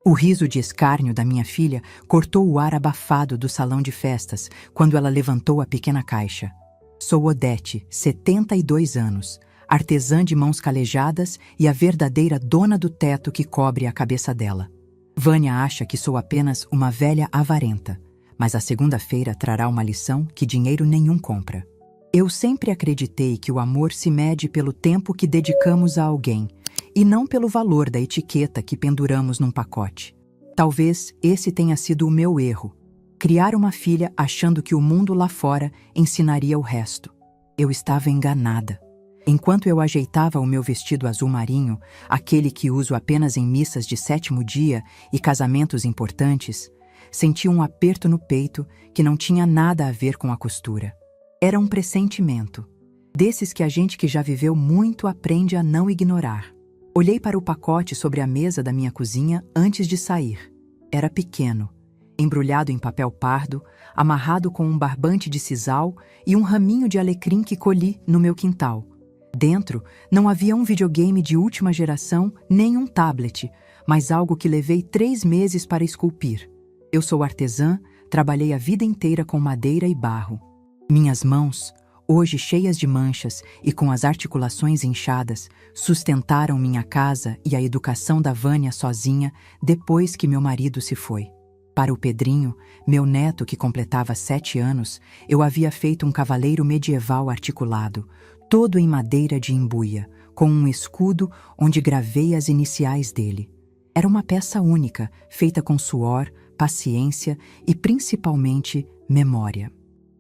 O riso de escárnio da minha filha cortou o ar abafado do salão de festas quando ela levantou a pequena caixa. Sou Odete, 72 anos, artesã de mãos calejadas e a verdadeira dona do teto que cobre a cabeça dela. Vânia acha que sou apenas uma velha avarenta, mas a segunda-feira trará uma lição que dinheiro nenhum compra. Eu sempre acreditei que o amor se mede pelo tempo que dedicamos a alguém, e não pelo valor da etiqueta que penduramos num pacote. Talvez esse tenha sido o meu erro. Criar uma filha achando que o mundo lá fora ensinaria o resto. Eu estava enganada. Enquanto eu ajeitava o meu vestido azul marinho, aquele que uso apenas em missas de 7º dia e casamentos importantes, senti um aperto no peito que não tinha nada a ver com a costura. Era um pressentimento, desses que a gente que já viveu muito aprende a não ignorar. Olhei para o pacote sobre a mesa da minha cozinha antes de sair. Era pequeno, embrulhado em papel pardo, amarrado com um barbante de sisal e um raminho de alecrim que colhi no meu quintal. Dentro não havia um videogame de última geração nem um tablet, mas algo que levei 3 meses para esculpir. Eu sou artesã, trabalhei a vida inteira com madeira e barro. Minhas mãos, hoje cheias de manchas e com as articulações inchadas, sustentaram minha casa e a educação da Vânia sozinha depois que meu marido se foi. Para o Pedrinho, meu neto que completava 7 anos, eu havia feito um cavaleiro medieval articulado, todo em madeira de imbuia, com um escudo onde gravei as iniciais dele. Era uma peça única, feita com suor, paciência e principalmente memória.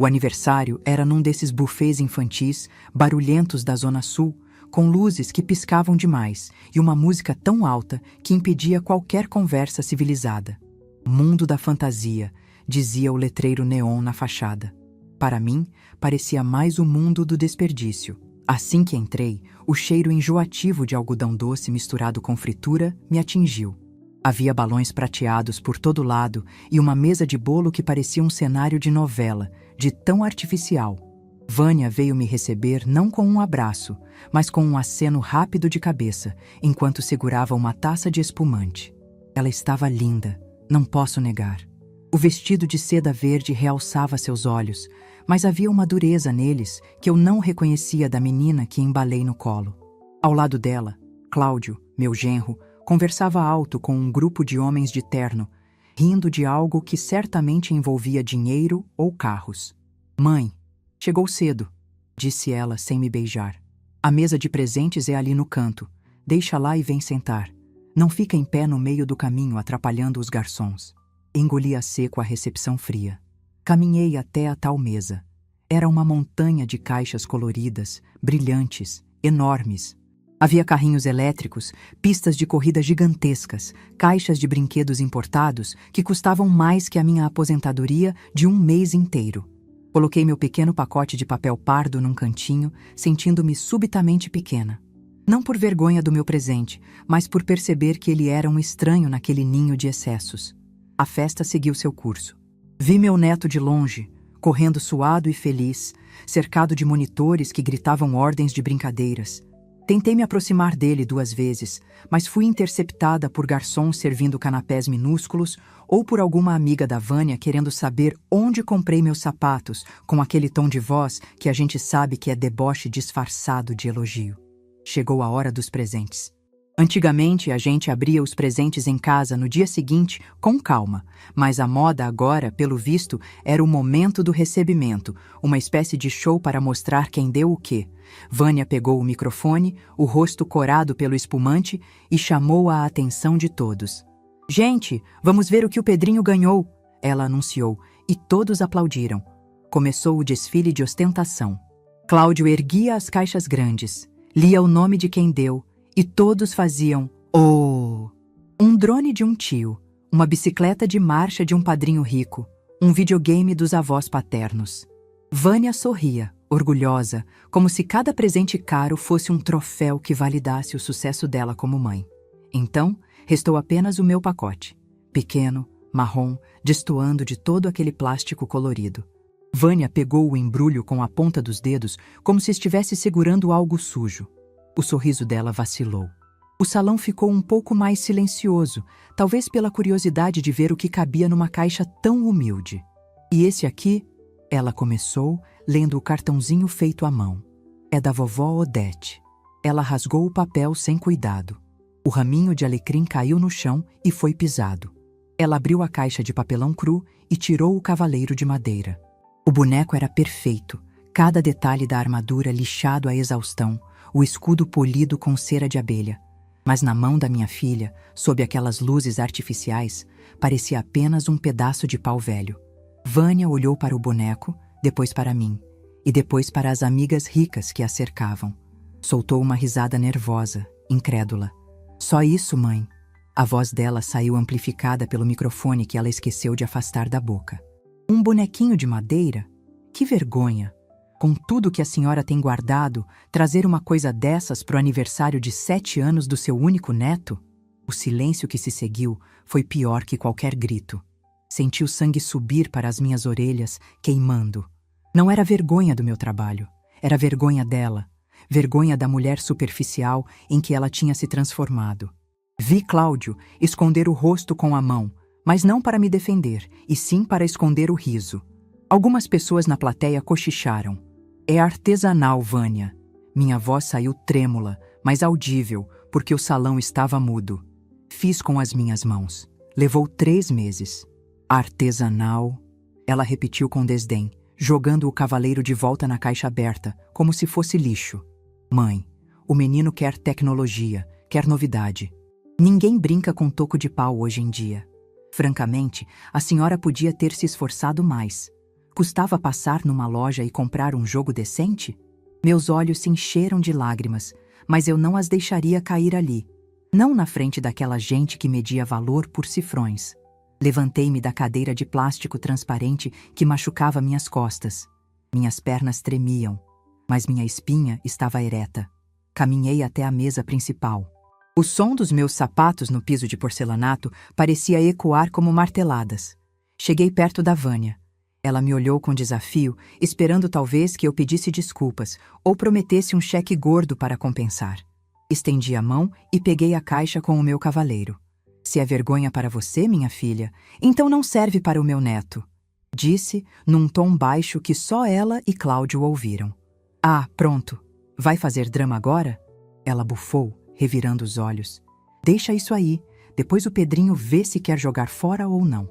O aniversário era num desses buffets infantis, barulhentos da Zona Sul, com luzes que piscavam demais e uma música tão alta que impedia qualquer conversa civilizada. Mundo da fantasia, dizia o letreiro neon na fachada. Para mim, parecia mais o mundo do desperdício. Assim que entrei, o cheiro enjoativo de algodão doce misturado com fritura me atingiu. Havia balões prateados por todo lado e uma mesa de bolo que parecia um cenário de novela, de tão artificial. Vânia veio me receber não com um abraço, mas com um aceno rápido de cabeça, enquanto segurava uma taça de espumante. Ela estava linda, não posso negar. O vestido de seda verde realçava seus olhos, mas havia uma dureza neles que eu não reconhecia da menina que embalei no colo. Ao lado dela, Cláudio, meu genro, conversava alto com um grupo de homens de terno, rindo de algo que certamente envolvia dinheiro ou carros. Mãe, chegou cedo, disse ela sem me beijar. A mesa de presentes é ali no canto. Deixa lá e vem sentar. Não fica em pé no meio do caminho atrapalhando os garçons. Engoli a seco a recepção fria. Caminhei até a tal mesa. Era uma montanha de caixas coloridas, brilhantes, enormes. Havia carrinhos elétricos, pistas de corrida gigantescas, caixas de brinquedos importados que custavam mais que a minha aposentadoria de um mês inteiro. Coloquei meu pequeno pacote de papel pardo num cantinho, sentindo-me subitamente pequena. Não por vergonha do meu presente, mas por perceber que ele era um estranho naquele ninho de excessos. A festa seguiu seu curso. Vi meu neto de longe, correndo suado e feliz, cercado de monitores que gritavam ordens de brincadeiras. Tentei me aproximar dele 2 vezes, mas fui interceptada por garçons servindo canapés minúsculos ou por alguma amiga da Vânia querendo saber onde comprei meus sapatos, com aquele tom de voz que a gente sabe que é deboche disfarçado de elogio. Chegou a hora dos presentes. Antigamente, a gente abria os presentes em casa no dia seguinte com calma, mas a moda agora, pelo visto, era o momento do recebimento, uma espécie de show para mostrar quem deu o quê. Vânia pegou o microfone, o rosto corado pelo espumante, e chamou a atenção de todos. Gente, vamos ver o que o Pedrinho ganhou, ela anunciou, e todos aplaudiram. Começou o desfile de ostentação. Cláudio erguia as caixas grandes, lia o nome de quem deu, e todos faziam "Oh!". Um drone de um tio, uma bicicleta de marcha de um padrinho rico, um videogame dos avós paternos. Vânia sorria, orgulhosa, como se cada presente caro fosse um troféu que validasse o sucesso dela como mãe. Então, restou apenas o meu pacote, pequeno, marrom, destoando de todo aquele plástico colorido. Vânia pegou o embrulho com a ponta dos dedos como se estivesse segurando algo sujo. O sorriso dela vacilou. O salão ficou um pouco mais silencioso, talvez pela curiosidade de ver o que cabia numa caixa tão humilde. E esse aqui? Ela começou, lendo o cartãozinho feito à mão. É da vovó Odete. Ela rasgou o papel sem cuidado. O raminho de alecrim caiu no chão e foi pisado. Ela abriu a caixa de papelão cru e tirou o cavaleiro de madeira. O boneco era perfeito, cada detalhe da armadura lixado à exaustão, o escudo polido com cera de abelha. Mas na mão da minha filha, sob aquelas luzes artificiais, parecia apenas um pedaço de pau velho. Vânia olhou para o boneco, depois para mim, e depois para as amigas ricas que a cercavam. Soltou uma risada nervosa, incrédula. Só isso, mãe? A voz dela saiu amplificada pelo microfone que ela esqueceu de afastar da boca. Um bonequinho de madeira? Que vergonha! Com tudo que a senhora tem guardado, trazer uma coisa dessas para o aniversário de 7 anos do seu único neto? O silêncio que se seguiu foi pior que qualquer grito. Senti o sangue subir para as minhas orelhas, queimando. Não era vergonha do meu trabalho, era vergonha dela, vergonha da mulher superficial em que ela tinha se transformado. Vi Cláudio esconder o rosto com a mão, mas não para me defender, e sim para esconder o riso. Algumas pessoas na plateia cochicharam. É artesanal, Vânia. Minha voz saiu trêmula, mas audível, porque o salão estava mudo. Fiz com as minhas mãos. Levou 3 meses. Artesanal. Ela repetiu com desdém, jogando o cavaleiro de volta na caixa aberta, como se fosse lixo. Mãe, o menino quer tecnologia, quer novidade. Ninguém brinca com toco de pau hoje em dia. Francamente, a senhora podia ter se esforçado mais. Custava passar numa loja e comprar um jogo decente? Meus olhos se encheram de lágrimas, mas eu não as deixaria cair ali. Não na frente daquela gente que media valor por cifrões. Levantei-me da cadeira de plástico transparente que machucava minhas costas. Minhas pernas tremiam, mas minha espinha estava ereta. Caminhei até a mesa principal. O som dos meus sapatos no piso de porcelanato parecia ecoar como marteladas. Cheguei perto da Vânia. Ela me olhou com desafio, esperando talvez que eu pedisse desculpas ou prometesse um cheque gordo para compensar. Estendi a mão e peguei a caixa com o meu cavaleiro. Se é vergonha para você, minha filha, então não serve para o meu neto, disse num tom baixo que só ela e Cláudio ouviram. Ah, pronto. Vai fazer drama agora? Ela bufou, revirando os olhos. Deixa isso aí, depois o Pedrinho vê se quer jogar fora ou não.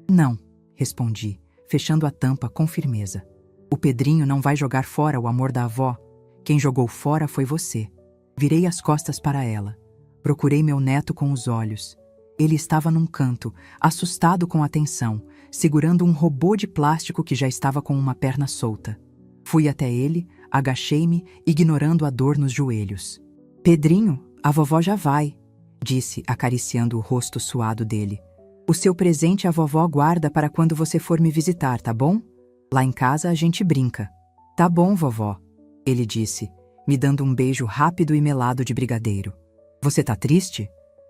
Não, respondi, fechando a tampa com firmeza. O Pedrinho não vai jogar fora o amor da avó. Quem jogou fora foi você. Virei as costas para ela. Procurei meu neto com os olhos. Ele estava num canto, assustado com a tensão, segurando um robô de plástico que já estava com uma perna solta. Fui até ele, agachei-me, ignorando a dor nos joelhos. Pedrinho, a vovó já vai, disse, acariciando o rosto suado dele. O seu presente a vovó guarda para quando você for me visitar, tá bom? Lá em casa a gente brinca. Tá bom, vovó, ele disse, me dando um beijo rápido e melado de brigadeiro. Você tá triste?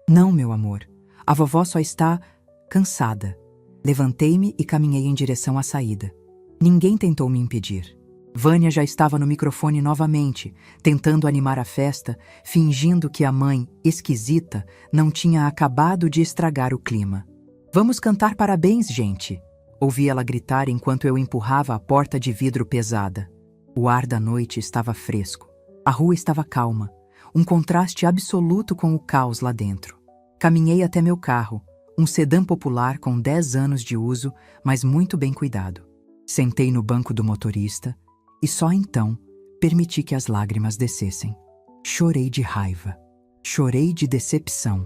Não, meu amor. A vovó só está cansada. Levantei-me e caminhei em direção à saída. Ninguém tentou me impedir. Vânia já estava no microfone novamente, tentando animar a festa, fingindo que a mãe, esquisita, não tinha acabado de estragar o clima. Vamos cantar parabéns, gente! Ouvi ela gritar enquanto eu empurrava a porta de vidro pesada. O ar da noite estava fresco. A rua estava calma, um contraste absoluto com o caos lá dentro. Caminhei até meu carro, um sedã popular com 10 anos de uso, mas muito bem cuidado. Sentei no banco do motorista e só então permiti que as lágrimas descessem. Chorei de raiva. Chorei de decepção.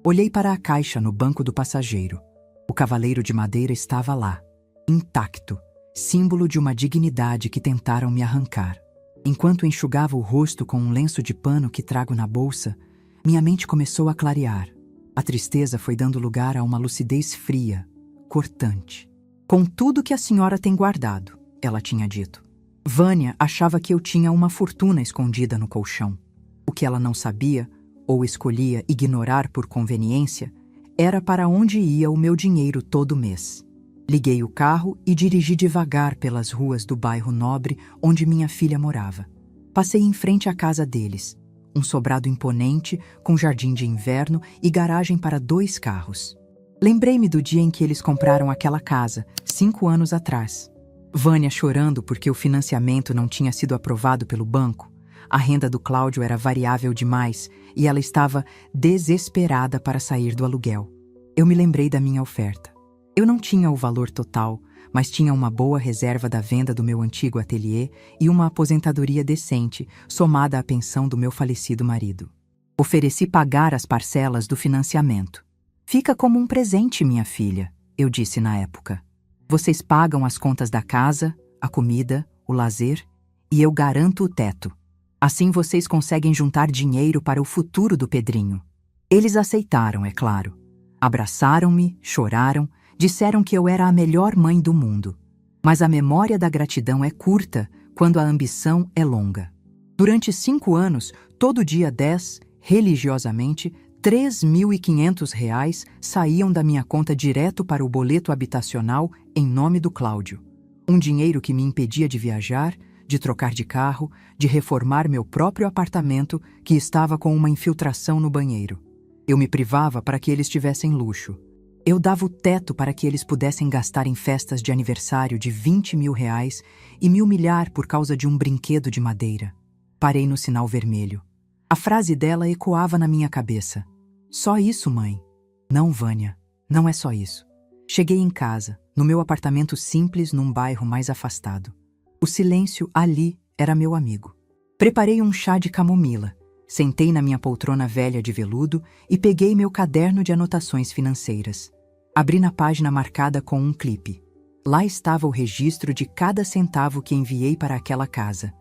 Olhei para a caixa no banco do passageiro. O cavaleiro de madeira estava lá, intacto, símbolo de uma dignidade que tentaram me arrancar. Enquanto enxugava o rosto com um lenço de pano que trago na bolsa, minha mente começou a clarear. A tristeza foi dando lugar a uma lucidez fria, cortante. Com tudo que a senhora tem guardado, ela tinha dito. Vânia achava que eu tinha uma fortuna escondida no colchão. O que ela não sabia, ou escolhia ignorar por conveniência, era para onde ia o meu dinheiro todo mês. Liguei o carro e dirigi devagar pelas ruas do bairro nobre onde minha filha morava. Passei em frente à casa deles. um sobrado imponente, com jardim de inverno e garagem para 2 carros. Lembrei-me do dia em que eles compraram aquela casa, 5 anos atrás. Vânia chorando porque o financiamento não tinha sido aprovado pelo banco. A renda do Cláudio era variável demais e ela estava desesperada para sair do aluguel. Eu me lembrei da minha oferta. Eu não tinha o valor total, mas tinha uma boa reserva da venda do meu antigo ateliê e uma aposentadoria decente, somada à pensão do meu falecido marido. Ofereci pagar as parcelas do financiamento. Fica como um presente, minha filha, eu disse na época. Vocês pagam as contas da casa, a comida, o lazer, e eu garanto o teto. Assim vocês conseguem juntar dinheiro para o futuro do Pedrinho. Eles aceitaram, é claro. Abraçaram-me, choraram, disseram que eu era a melhor mãe do mundo. Mas a memória da gratidão é curta quando a ambição é longa. Durante 5 anos, todo dia 10, religiosamente, R$ 3.500 saíam da minha conta direto para o boleto habitacional em nome do Cláudio. Um dinheiro que me impedia de viajar, de trocar de carro, de reformar meu próprio apartamento que estava com uma infiltração no banheiro. Eu me privava para que eles tivessem luxo. Eu dava o teto para que eles pudessem gastar em festas de aniversário de R$ 20.000 e me humilhar por causa de um brinquedo de madeira. Parei no sinal vermelho. A frase dela ecoava na minha cabeça. Só isso, mãe? Não, Vânia, não é só isso. Cheguei em casa, no meu apartamento simples num bairro mais afastado. O silêncio ali era meu amigo. Preparei um chá de camomila, sentei na minha poltrona velha de veludo e peguei meu caderno de anotações financeiras. Abri na página marcada com um clipe. Lá estava o registro de cada centavo que enviei para aquela casa.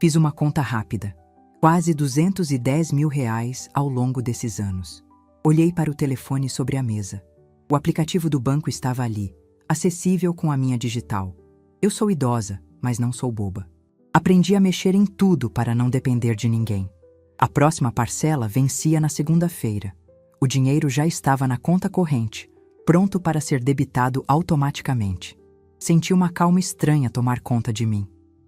Fiz uma conta rápida. Quase R$ 210.000 ao longo desses anos. Olhei para o telefone sobre a mesa. O aplicativo do banco estava ali, acessível com a minha digital. Eu sou idosa, mas não sou boba. Aprendi a mexer em tudo para não depender de ninguém. A próxima parcela vencia na segunda-feira. O dinheiro já estava na conta corrente, pronto para ser debitado automaticamente. Senti uma calma estranha tomar conta de mim.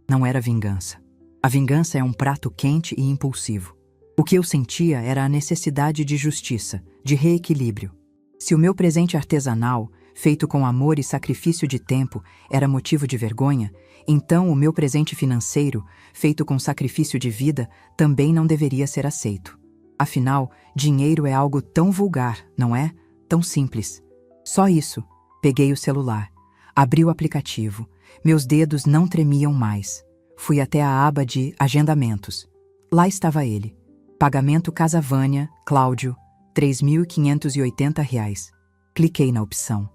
Não era vingança. A vingança é um prato quente e impulsivo. O que eu sentia era a necessidade de justiça, de reequilíbrio. Se o meu presente artesanal, feito com amor e sacrifício de tempo, era motivo de vergonha, então o meu presente financeiro, feito com sacrifício de vida, também não deveria ser aceito. Afinal, dinheiro é algo tão vulgar, não é? Tão simples. Só isso. Peguei o celular. Abri o aplicativo. Meus dedos não tremiam mais. Fui até a aba de agendamentos. Lá estava ele. Pagamento Casa Vânia, Cláudio, R$ 3.580. Cliquei na opção.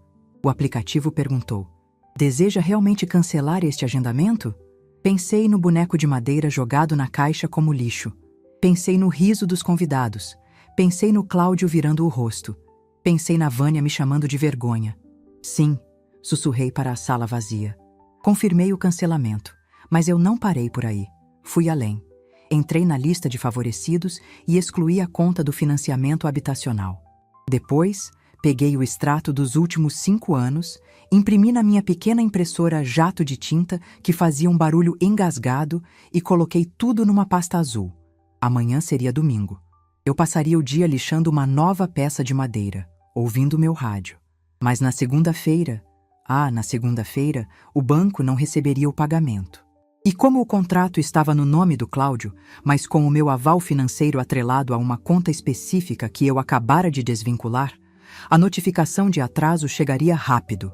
O aplicativo perguntou: deseja realmente cancelar este agendamento? Pensei no boneco de madeira jogado na caixa como lixo. Pensei no riso dos convidados. Pensei no Cláudio virando o rosto. Pensei na Vânia me chamando de vergonha. Sim, sussurrei para a sala vazia. Confirmei o cancelamento. Mas eu não parei por aí. Fui além. Entrei na lista de favorecidos e excluí a conta do financiamento habitacional. Depois, peguei o extrato dos últimos 5 anos, imprimi na minha pequena impressora jato de tinta que fazia um barulho engasgado e coloquei tudo numa pasta azul. Amanhã seria domingo. Eu passaria o dia lixando uma nova peça de madeira, ouvindo meu rádio. Mas na segunda-feira, o banco não receberia o pagamento. E como o contrato estava no nome do Cláudio, mas com o meu aval financeiro atrelado a uma conta específica que eu acabara de desvincular, a notificação de atraso chegaria rápido.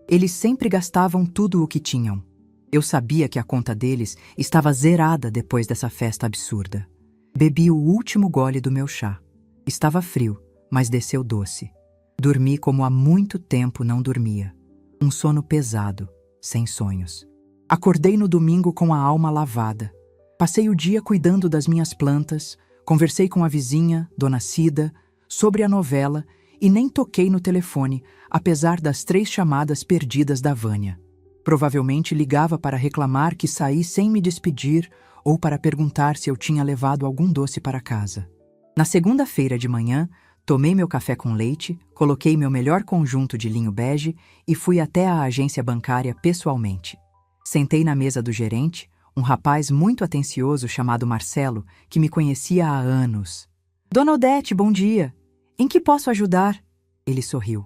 Eles sempre gastavam tudo o que tinham. Eu sabia que a conta deles estava zerada depois dessa festa absurda. Bebi o último gole do meu chá. Estava frio, mas desceu doce. Dormi como há muito tempo não dormia. Um sono pesado, sem sonhos. Acordei no domingo com a alma lavada. Passei o dia cuidando das minhas plantas, conversei com a vizinha, Dona Cida, sobre a novela e nem toquei no telefone, apesar das 3 chamadas perdidas da Vânia. Provavelmente ligava para reclamar que saí sem me despedir ou para perguntar se eu tinha levado algum doce para casa. Na segunda-feira de manhã, tomei meu café com leite, coloquei meu melhor conjunto de linho bege e fui até a agência bancária pessoalmente. Sentei na mesa do gerente, um rapaz muito atencioso chamado Marcelo, que me conhecia há anos. Dona Odete, bom dia. Em que posso ajudar? Ele sorriu.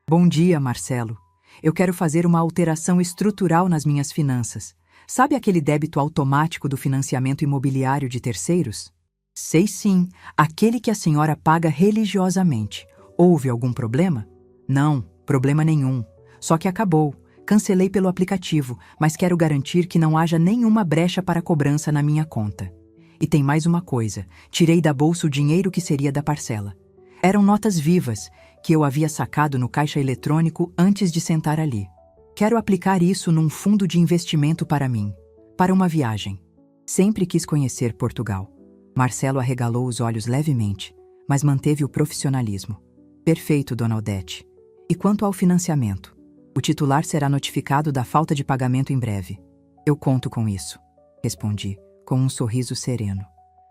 Bom dia, Marcelo. Eu quero fazer uma alteração estrutural nas minhas finanças. Sabe aquele débito automático do financiamento imobiliário de terceiros? Sei sim, aquele que a senhora paga religiosamente. Houve algum problema? Não, problema nenhum. Só que acabou. Cancelei pelo aplicativo, mas quero garantir que não haja nenhuma brecha para cobrança na minha conta. E tem mais uma coisa, tirei da bolsa o dinheiro que seria da parcela. Eram notas vivas, que eu havia sacado no caixa eletrônico antes de sentar ali. Quero aplicar isso num fundo de investimento para mim, para uma viagem. Sempre quis conhecer Portugal. Marcelo arregalou os olhos levemente, mas manteve o profissionalismo. Perfeito, Dona Odete. E quanto ao financiamento? O titular será notificado da falta de pagamento em breve. Eu conto com isso, respondi, com um sorriso sereno.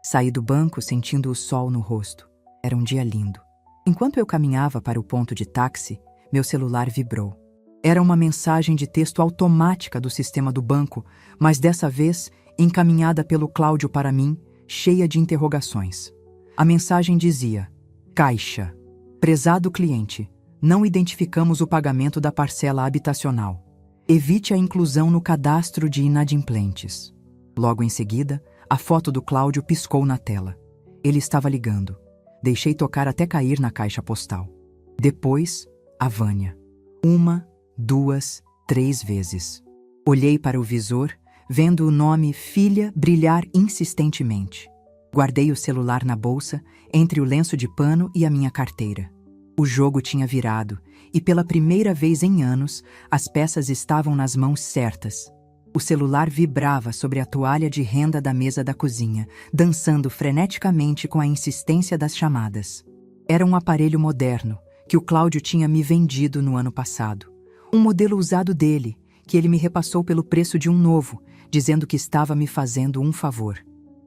Saí do banco sentindo o sol no rosto. Era um dia lindo. Enquanto eu caminhava para o ponto de táxi, meu celular vibrou. Era uma mensagem de texto automática do sistema do banco, mas dessa vez encaminhada pelo Cláudio para mim, cheia de interrogações. A mensagem dizia: Caixa. Prezado cliente, não identificamos o pagamento da parcela habitacional. Evite a inclusão no cadastro de inadimplentes. Logo em seguida, a foto do Cláudio piscou na tela. Ele estava ligando. Deixei tocar até cair na caixa postal. Depois, a Vânia. 1, 2, 3 vezes. Olhei para o visor, vendo o nome Filha brilhar insistentemente. Guardei o celular na bolsa, entre o lenço de pano e a minha carteira. O jogo tinha virado, e pela primeira vez em anos, as peças estavam nas mãos certas. O celular vibrava sobre a toalha de renda da mesa da cozinha, dançando freneticamente com a insistência das chamadas. Era um aparelho moderno, que o Cláudio tinha me vendido no ano passado. Um modelo usado dele, que ele me repassou pelo preço de um novo, dizendo que estava me fazendo um favor.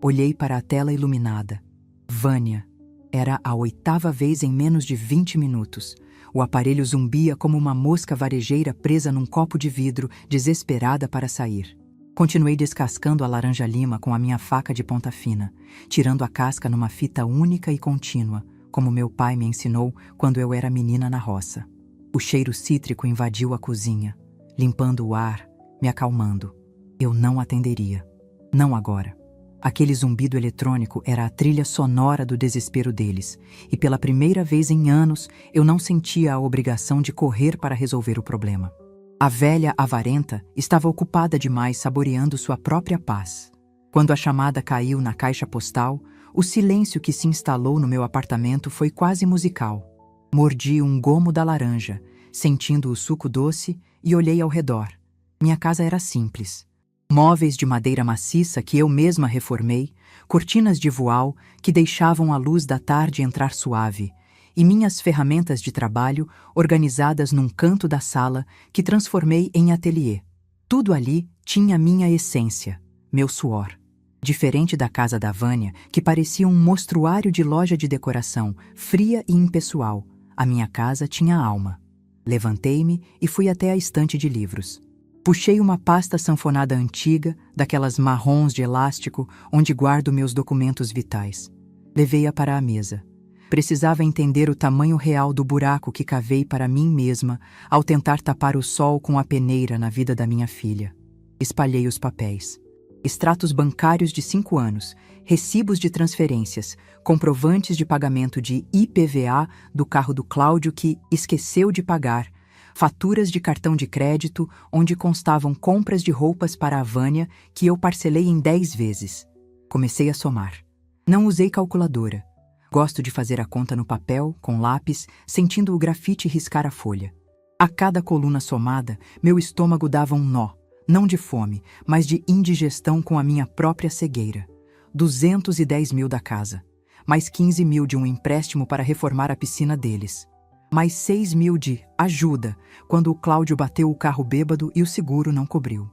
Olhei para a tela iluminada. Vânia. Era a 8ª vez em menos de 20 minutos. O aparelho zumbia como uma mosca varejeira presa num copo de vidro, desesperada para sair. Continuei descascando a laranja-lima com a minha faca de ponta fina, tirando a casca numa fita única e contínua, como meu pai me ensinou quando eu era menina na roça. O cheiro cítrico invadiu a cozinha, limpando o ar, me acalmando. Eu não atenderia. Não agora. Aquele zumbido eletrônico era a trilha sonora do desespero deles, e pela primeira vez em anos eu não sentia a obrigação de correr para resolver o problema. A velha avarenta estava ocupada demais saboreando sua própria paz. Quando a chamada caiu na caixa postal, o silêncio que se instalou no meu apartamento foi quase musical. Mordi um gomo da laranja, sentindo o suco doce, e olhei ao redor. Minha casa era simples. Móveis de madeira maciça que eu mesma reformei, cortinas de voal que deixavam a luz da tarde entrar suave, e minhas ferramentas de trabalho organizadas num canto da sala que transformei em ateliê. Tudo ali tinha minha essência, meu suor. Diferente da casa da Vânia, que parecia um mostruário de loja de decoração, fria e impessoal, a minha casa tinha alma. Levantei-me e fui até a estante de livros. Puxei uma pasta sanfonada antiga, daquelas marrons de elástico, onde guardo meus documentos vitais. Levei-a para a mesa. Precisava entender o tamanho real do buraco que cavei para mim mesma ao tentar tapar o sol com a peneira na vida da minha filha. Espalhei os papéis. Extratos bancários de 5 anos, recibos de transferências, comprovantes de pagamento de IPVA do carro do Cláudio que esqueceu de pagar, faturas de cartão de crédito onde constavam compras de roupas para a Vânia que eu parcelei em 10 vezes. Comecei a somar. Não usei calculadora. Gosto de fazer a conta no papel, com lápis, sentindo o grafite riscar a folha. A cada coluna somada, meu estômago dava um nó, não de fome, mas de indigestão com a minha própria cegueira. 210 mil da casa, mais 15 mil de um empréstimo para reformar a piscina deles. Mais 6 mil de ajuda, quando o Cláudio bateu o carro bêbado e o seguro não cobriu.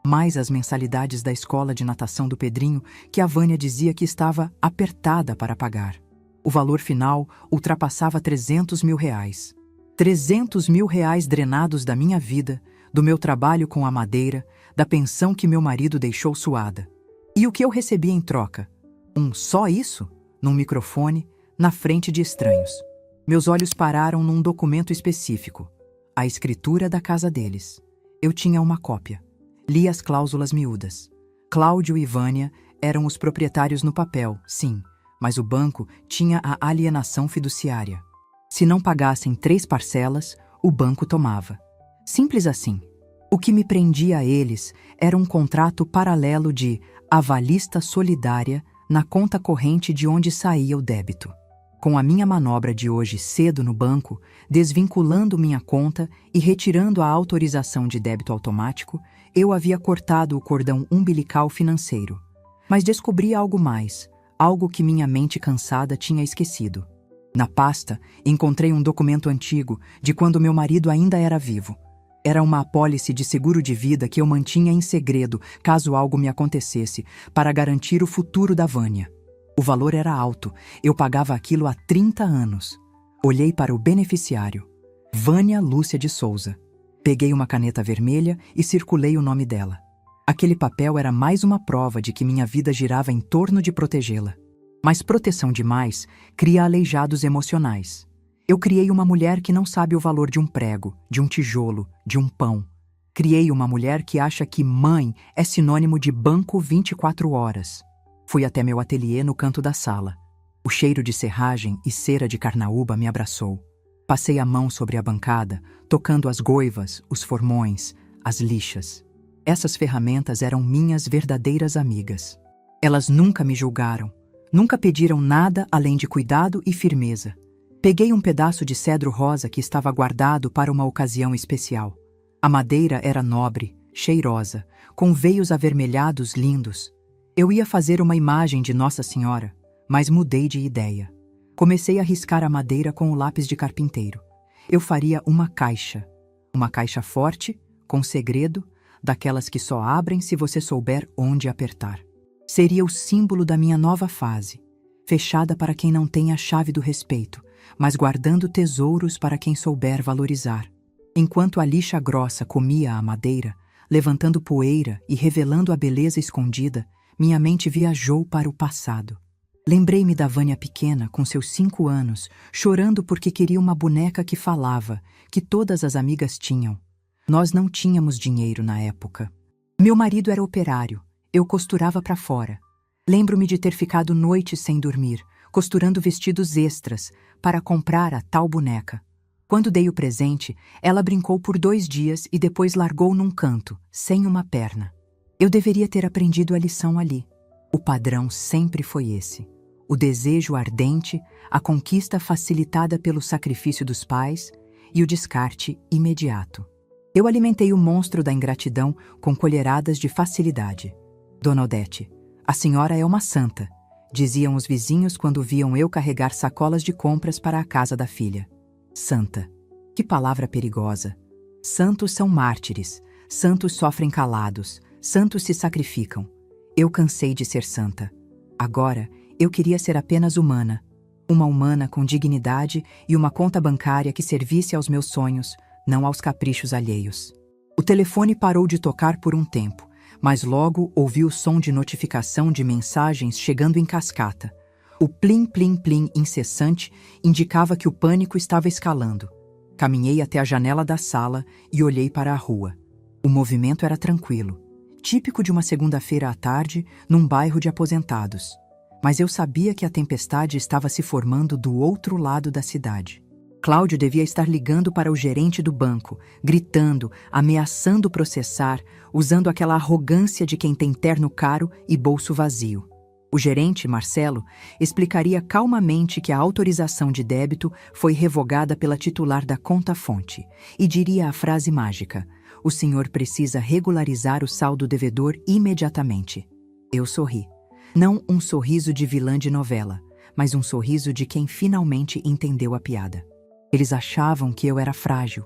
Mais as mensalidades da escola de natação do Pedrinho, que a Vânia dizia que estava apertada para pagar. O valor final ultrapassava 300 mil reais. 300 mil reais drenados da minha vida, do meu trabalho com a madeira, da pensão que meu marido deixou suada. E o que eu recebi em troca? Só isso? Num microfone, na frente de estranhos. Meus olhos pararam num documento específico. A escritura da casa deles. Eu tinha uma cópia. Li as cláusulas miúdas. Cláudio e Vânia eram os proprietários no papel, sim, mas o banco tinha a alienação fiduciária. Se não pagassem 3 parcelas, o banco tomava. Simples assim. O que me prendia a eles era um contrato paralelo de avalista solidária na conta corrente de onde saía o débito. Com a minha manobra de hoje cedo no banco, desvinculando minha conta e retirando a autorização de débito automático, eu havia cortado o cordão umbilical financeiro. Mas descobri algo mais, algo que minha mente cansada tinha esquecido. Na pasta, encontrei um documento antigo de quando meu marido ainda era vivo. Era uma apólice de seguro de vida que eu mantinha em segredo caso algo me acontecesse, para garantir o futuro da Vânia. O valor era alto, eu pagava aquilo há 30 anos. Olhei para o beneficiário. Vânia Lúcia de Souza. Peguei uma caneta vermelha e circulei o nome dela. Aquele papel era mais uma prova de que minha vida girava em torno de protegê-la. Mas proteção demais cria aleijados emocionais. Eu criei uma mulher que não sabe o valor de um prego, de um tijolo, de um pão. Criei uma mulher que acha que mãe é sinônimo de banco 24 horas. Fui até meu ateliê no canto da sala. O cheiro de serragem e cera de carnaúba me abraçou. Passei a mão sobre a bancada, tocando as goivas, os formões, as lixas. Essas ferramentas eram minhas verdadeiras amigas. Elas nunca me julgaram, nunca pediram nada além de cuidado e firmeza. Peguei um pedaço de cedro rosa que estava guardado para uma ocasião especial. A madeira era nobre, cheirosa, com veios avermelhados lindos. Eu ia fazer uma imagem de Nossa Senhora, mas mudei de ideia. Comecei a riscar a madeira com o lápis de carpinteiro. Eu faria uma caixa forte, com segredo, daquelas que só abrem se você souber onde apertar. Seria o símbolo da minha nova fase, fechada para quem não tem a chave do respeito, mas guardando tesouros para quem souber valorizar. Enquanto a lixa grossa comia a madeira, levantando poeira e revelando a beleza escondida, minha mente viajou para o passado. Lembrei-me da Vânia pequena, com seus 5 anos, chorando porque queria uma boneca que falava, que todas as amigas tinham. Nós não tínhamos dinheiro na época. Meu marido era operário, eu costurava para fora. Lembro-me de ter ficado noites sem dormir, costurando vestidos extras para comprar a tal boneca. Quando dei o presente, ela brincou por 2 dias e depois largou num canto, sem uma perna. Eu deveria ter aprendido a lição ali. O padrão sempre foi esse. O desejo ardente, a conquista facilitada pelo sacrifício dos pais e o descarte imediato. Eu alimentei o monstro da ingratidão com colheradas de facilidade. Dona Odete, a senhora é uma santa, diziam os vizinhos quando viam eu carregar sacolas de compras para a casa da filha. Santa. Que palavra perigosa. Santos são mártires, santos sofrem calados, santos se sacrificam. Eu cansei de ser santa. Agora, eu queria ser apenas humana. Uma humana com dignidade e uma conta bancária que servisse aos meus sonhos, não aos caprichos alheios. O telefone parou de tocar por um tempo, mas logo ouvi o som de notificação de mensagens chegando em cascata. O plim-plim-plim incessante indicava que o pânico estava escalando. Caminhei até a janela da sala e olhei para a rua. O movimento era tranquilo, típico de uma segunda-feira à tarde, num bairro de aposentados. Mas eu sabia que a tempestade estava se formando do outro lado da cidade. Cláudio devia estar ligando para o gerente do banco, gritando, ameaçando processar, usando aquela arrogância de quem tem terno caro e bolso vazio. O gerente, Marcelo, explicaria calmamente que a autorização de débito foi revogada pela titular da conta-fonte e diria a frase mágica: "O senhor precisa regularizar o saldo devedor imediatamente." Eu sorri. Não um sorriso de vilã de novela, mas um sorriso de quem finalmente entendeu a piada. Eles achavam que eu era frágil.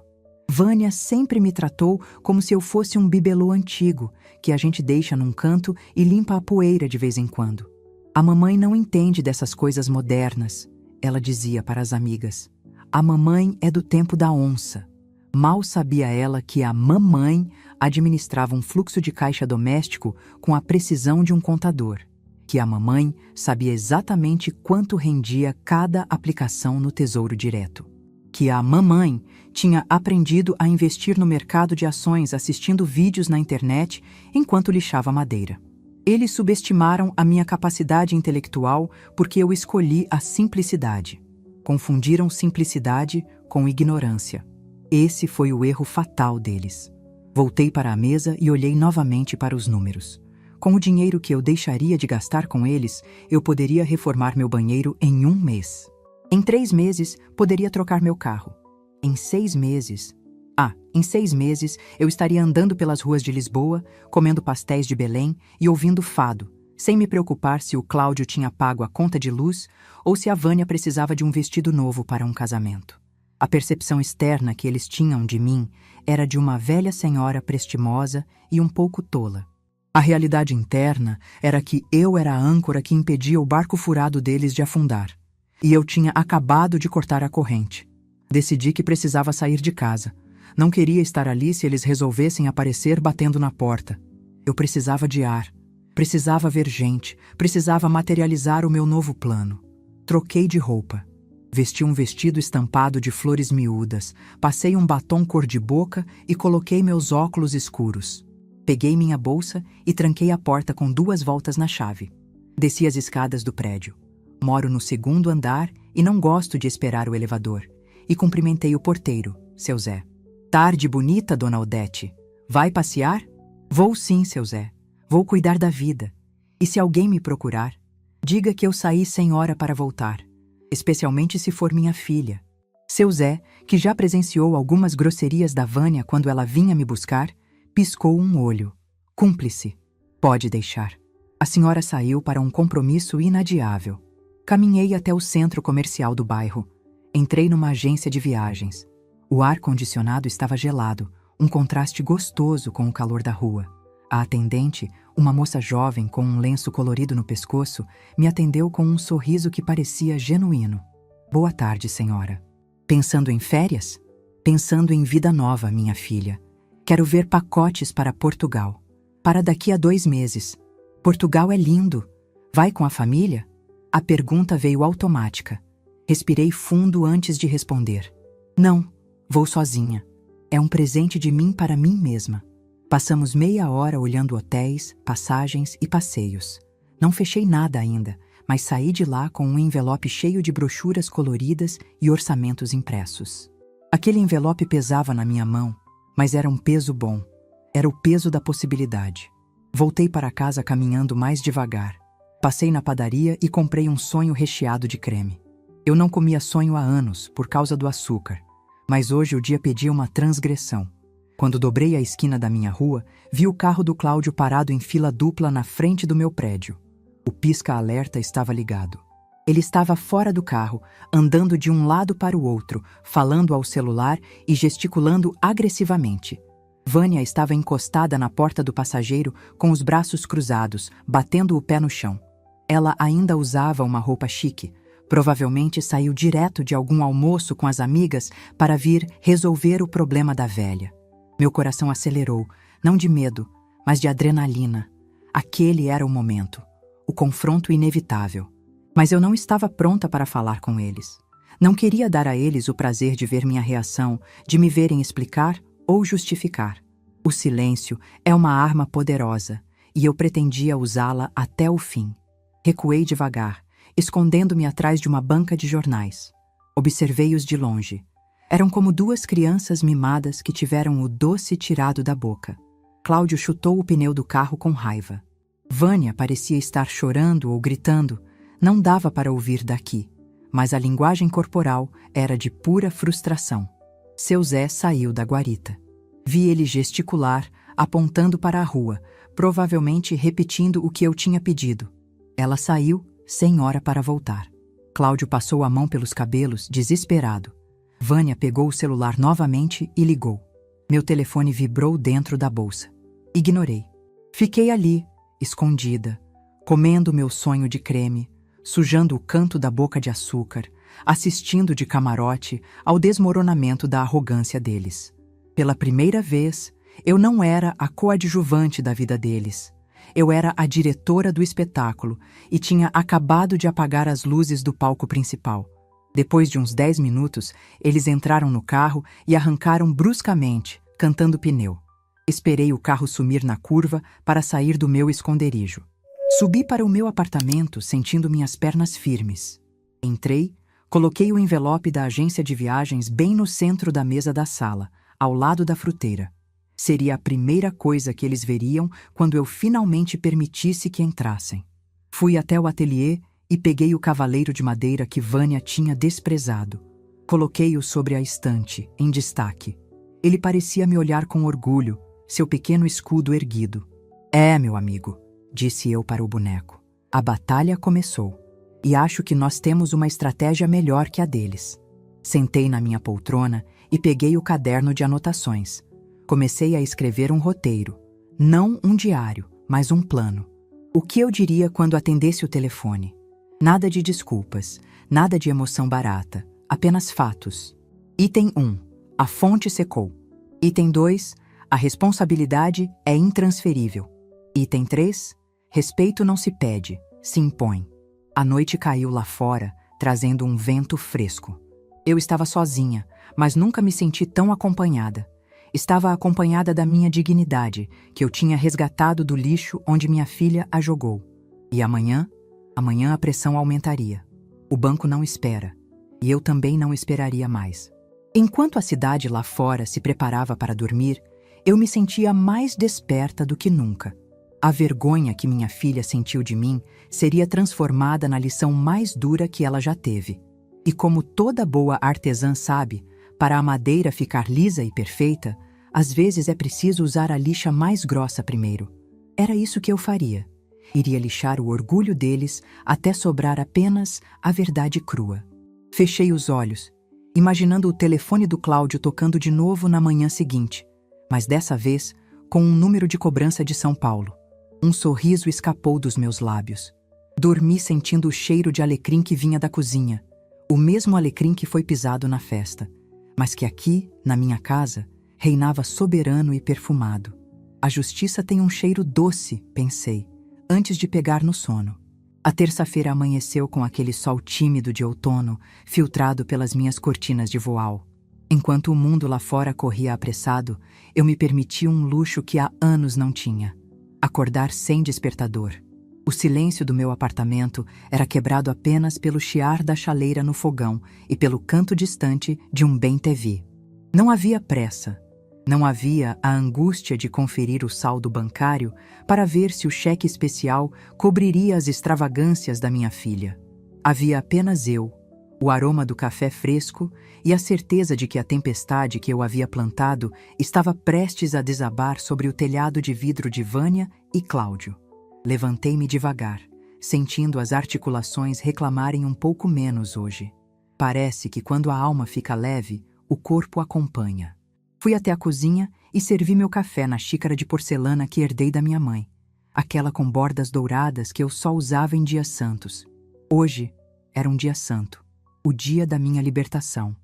Vânia sempre me tratou como se eu fosse um bibelô antigo, que a gente deixa num canto e limpa a poeira de vez em quando. A mamãe não entende dessas coisas modernas, ela dizia para as amigas. A mamãe é do tempo da onça. Mal sabia ela que a mamãe administrava um fluxo de caixa doméstico com a precisão de um contador, que a mamãe sabia exatamente quanto rendia cada aplicação no Tesouro Direto, que a mamãe tinha aprendido a investir no mercado de ações assistindo vídeos na internet enquanto lixava madeira. Eles subestimaram a minha capacidade intelectual porque eu escolhi a simplicidade. Confundiram simplicidade com ignorância. Esse foi o erro fatal deles. Voltei para a mesa e olhei novamente para os números. Com o dinheiro que eu deixaria de gastar com eles, eu poderia reformar meu banheiro em 1 mês. Em 3 meses, poderia trocar meu carro. Em 6 meses... em 6 meses, eu estaria andando pelas ruas de Lisboa, comendo pastéis de Belém e ouvindo fado, sem me preocupar se o Cláudio tinha pago a conta de luz ou se a Vânia precisava de um vestido novo para um casamento. A percepção externa que eles tinham de mim era de uma velha senhora prestimosa e um pouco tola. A realidade interna era que eu era a âncora que impedia o barco furado deles de afundar. E eu tinha acabado de cortar a corrente. Decidi que precisava sair de casa. Não queria estar ali se eles resolvessem aparecer batendo na porta. Eu precisava de ar. Precisava ver gente. Precisava materializar o meu novo plano. Troquei de roupa. Vesti um vestido estampado de flores miúdas, passei um batom cor-de-boca e coloquei meus óculos escuros. Peguei minha bolsa e tranquei a porta com 2 voltas na chave. Desci as escadas do prédio. Moro no 2º andar e não gosto de esperar o elevador. E cumprimentei o porteiro, seu Zé. Tarde bonita, dona Odete. Vai passear? Vou sim, seu Zé. Vou cuidar da vida. E se alguém me procurar, diga que eu saí sem hora para voltar. Especialmente se for minha filha. Seu Zé, que já presenciou algumas grosserias da Vânia quando ela vinha me buscar, piscou um olho. Cúmplice. Pode deixar. A senhora saiu para um compromisso inadiável. Caminhei até o centro comercial do bairro. Entrei numa agência de viagens. O ar-condicionado estava gelado, um contraste gostoso com o calor da rua. A atendente, uma moça jovem com um lenço colorido no pescoço, me atendeu com um sorriso que parecia genuíno. Boa tarde, senhora. Pensando em férias? Pensando em vida nova, minha filha. Quero ver pacotes para Portugal. Para daqui a 2 meses. Portugal é lindo. Vai com a família? A pergunta veio automática. Respirei fundo antes de responder. Não, vou sozinha. É um presente de mim para mim mesma. Passamos meia hora olhando hotéis, passagens e passeios. Não fechei nada ainda, mas saí de lá com um envelope cheio de brochuras coloridas e orçamentos impressos. Aquele envelope pesava na minha mão, mas era um peso bom. Era o peso da possibilidade. Voltei para casa caminhando mais devagar. Passei na padaria e comprei um sonho recheado de creme. Eu não comia sonho há anos, por causa do açúcar. Mas hoje o dia pedia uma transgressão. Quando dobrei a esquina da minha rua, vi o carro do Cláudio parado em fila dupla na frente do meu prédio. O pisca-alerta estava ligado. Ele estava fora do carro, andando de um lado para o outro, falando ao celular e gesticulando agressivamente. Vânia estava encostada na porta do passageiro com os braços cruzados, batendo o pé no chão. Ela ainda usava uma roupa chique. Provavelmente saiu direto de algum almoço com as amigas para vir resolver o problema da velha. Meu coração acelerou, não de medo, mas de adrenalina. Aquele era o momento, o confronto inevitável. Mas eu não estava pronta para falar com eles. Não queria dar a eles o prazer de ver minha reação, de me verem explicar ou justificar. O silêncio é uma arma poderosa, e eu pretendia usá-la até o fim. Recuei devagar, escondendo-me atrás de uma banca de jornais. Observei-os de longe. Eram como 2 crianças mimadas que tiveram o doce tirado da boca. Cláudio chutou o pneu do carro com raiva. Vânia parecia estar chorando ou gritando. Não dava para ouvir daqui, mas a linguagem corporal era de pura frustração. Seu Zé saiu da guarita. Vi ele gesticular, apontando para a rua, provavelmente repetindo o que eu tinha pedido. Ela saiu, sem hora para voltar. Cláudio passou a mão pelos cabelos, desesperado. Vânia pegou o celular novamente e ligou. Meu telefone vibrou dentro da bolsa. Ignorei. Fiquei ali, escondida, comendo meu sonho de creme, sujando o canto da boca de açúcar, assistindo de camarote ao desmoronamento da arrogância deles. Pela primeira vez, Eu não era a coadjuvante da vida deles. Eu era a diretora do espetáculo e tinha acabado de apagar as luzes do palco principal. Depois de uns 10 minutos, eles entraram no carro e arrancaram bruscamente, cantando pneu. Esperei o carro sumir na curva para sair do meu esconderijo. Subi para o meu apartamento, sentindo minhas pernas firmes. Entrei, coloquei o envelope da agência de viagens bem no centro da mesa da sala, ao lado da fruteira. Seria a primeira coisa que eles veriam quando eu finalmente permitisse que entrassem. Fui até o ateliê e peguei o cavaleiro de madeira que Vânia tinha desprezado. Coloquei-o sobre a estante, em destaque. Ele parecia me olhar com orgulho, seu pequeno escudo erguido. É, meu amigo, disse eu para o boneco. A batalha começou. E acho que nós temos uma estratégia melhor que a deles. Sentei na minha poltrona e peguei o caderno de anotações. Comecei a escrever um roteiro. Não um diário, mas um plano. O que eu diria quando atendesse o telefone? Nada de desculpas, nada de emoção barata, apenas fatos. Item 1. A fonte secou. Item 2. A responsabilidade é intransferível. Item 3. Respeito não se pede, se impõe. A noite caiu lá fora, trazendo um vento fresco. Eu estava sozinha, mas nunca me senti tão acompanhada. Estava acompanhada da minha dignidade, que eu tinha resgatado do lixo onde minha filha a jogou. E amanhã a pressão aumentaria. O banco não espera, e eu também não esperaria mais. Enquanto a cidade lá fora se preparava para dormir, eu me sentia mais desperta do que nunca. A vergonha que minha filha sentiu de mim seria transformada na lição mais dura que ela já teve. E como toda boa artesã sabe, para a madeira ficar lisa e perfeita, às vezes é preciso usar a lixa mais grossa primeiro. Era isso que eu faria. Iria lixar o orgulho deles até sobrar apenas a verdade crua. Fechei os olhos, imaginando o telefone do Cláudio tocando de novo na manhã seguinte, mas dessa vez com um número de cobrança de São Paulo. Um sorriso escapou dos meus lábios. Dormi sentindo o cheiro de alecrim que vinha da cozinha, o mesmo alecrim que foi pisado na festa, mas que aqui, na minha casa, reinava soberano e perfumado. A justiça tem um cheiro doce, pensei, antes de pegar no sono. A terça-feira amanheceu com aquele sol tímido de outono, filtrado pelas minhas cortinas de voal. Enquanto o mundo lá fora corria apressado, eu me permiti um luxo que há anos não tinha. Acordar sem despertador. O silêncio do meu apartamento era quebrado apenas pelo chiar da chaleira no fogão e pelo canto distante de um bem-te-vi. Não havia pressa. Não havia a angústia de conferir o saldo bancário para ver se o cheque especial cobriria as extravagâncias da minha filha. Havia apenas eu, o aroma do café fresco e a certeza de que a tempestade que eu havia plantado estava prestes a desabar sobre o telhado de vidro de Vânia e Cláudio. Levantei-me devagar, sentindo as articulações reclamarem um pouco menos hoje. Parece que quando a alma fica leve, o corpo acompanha. Fui até a cozinha e servi meu café na xícara de porcelana que herdei da minha mãe, aquela com bordas douradas que eu só usava em dias santos. Hoje era um dia santo, o dia da minha libertação.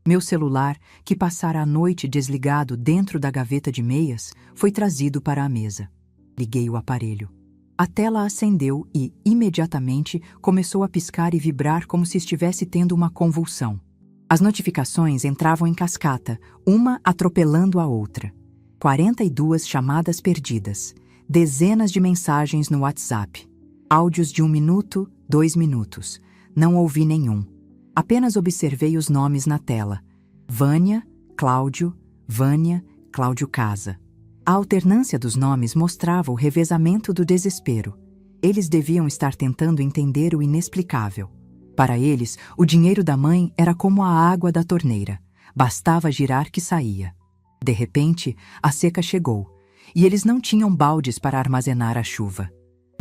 Meu celular, que passara a noite desligado dentro da gaveta de meias, foi trazido para a mesa. Liguei o aparelho. A tela acendeu e, imediatamente, começou a piscar e vibrar como se estivesse tendo uma convulsão. As notificações entravam em cascata, uma atropelando a outra. 42 chamadas perdidas, dezenas de mensagens no WhatsApp. Áudios de 1 minuto, 2 minutos. Não ouvi nenhum. Apenas observei os nomes na tela. Vânia, Cláudio Casa. A alternância dos nomes mostrava o revezamento do desespero. Eles deviam estar tentando entender o inexplicável. Para eles, o dinheiro da mãe era como a água da torneira. Bastava girar que saía. De repente, a seca chegou, e eles não tinham baldes para armazenar a chuva.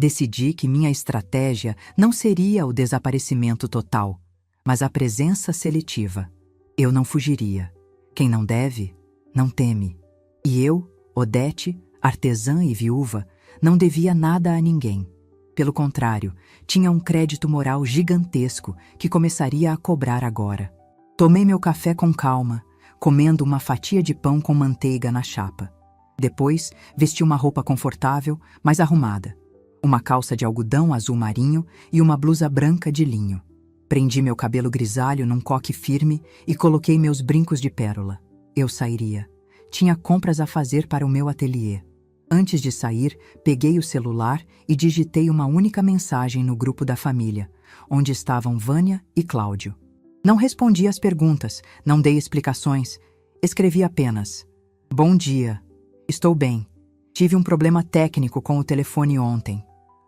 Decidi que minha estratégia não seria o desaparecimento total, mas a presença seletiva. Eu não fugiria. Quem não deve, não teme. E eu, Odete, artesã e viúva, não devia nada a ninguém. Pelo contrário, tinha um crédito moral gigantesco que começaria a cobrar agora. Tomei meu café com calma, comendo uma fatia de pão com manteiga na chapa. Depois, vesti uma roupa confortável, mas arrumada. Uma calça de algodão azul marinho e uma blusa branca de linho. Prendi meu cabelo grisalho num coque firme e coloquei meus brincos de pérola. Eu sairia. Tinha compras a fazer para o meu ateliê. Antes de sair, peguei o celular e digitei uma única mensagem no grupo da família, onde estavam Vânia e Cláudio. Não respondi às perguntas, não dei explicações. Escrevi apenas: "Bom dia. Estou bem. Tive um problema técnico com o telefone ontem.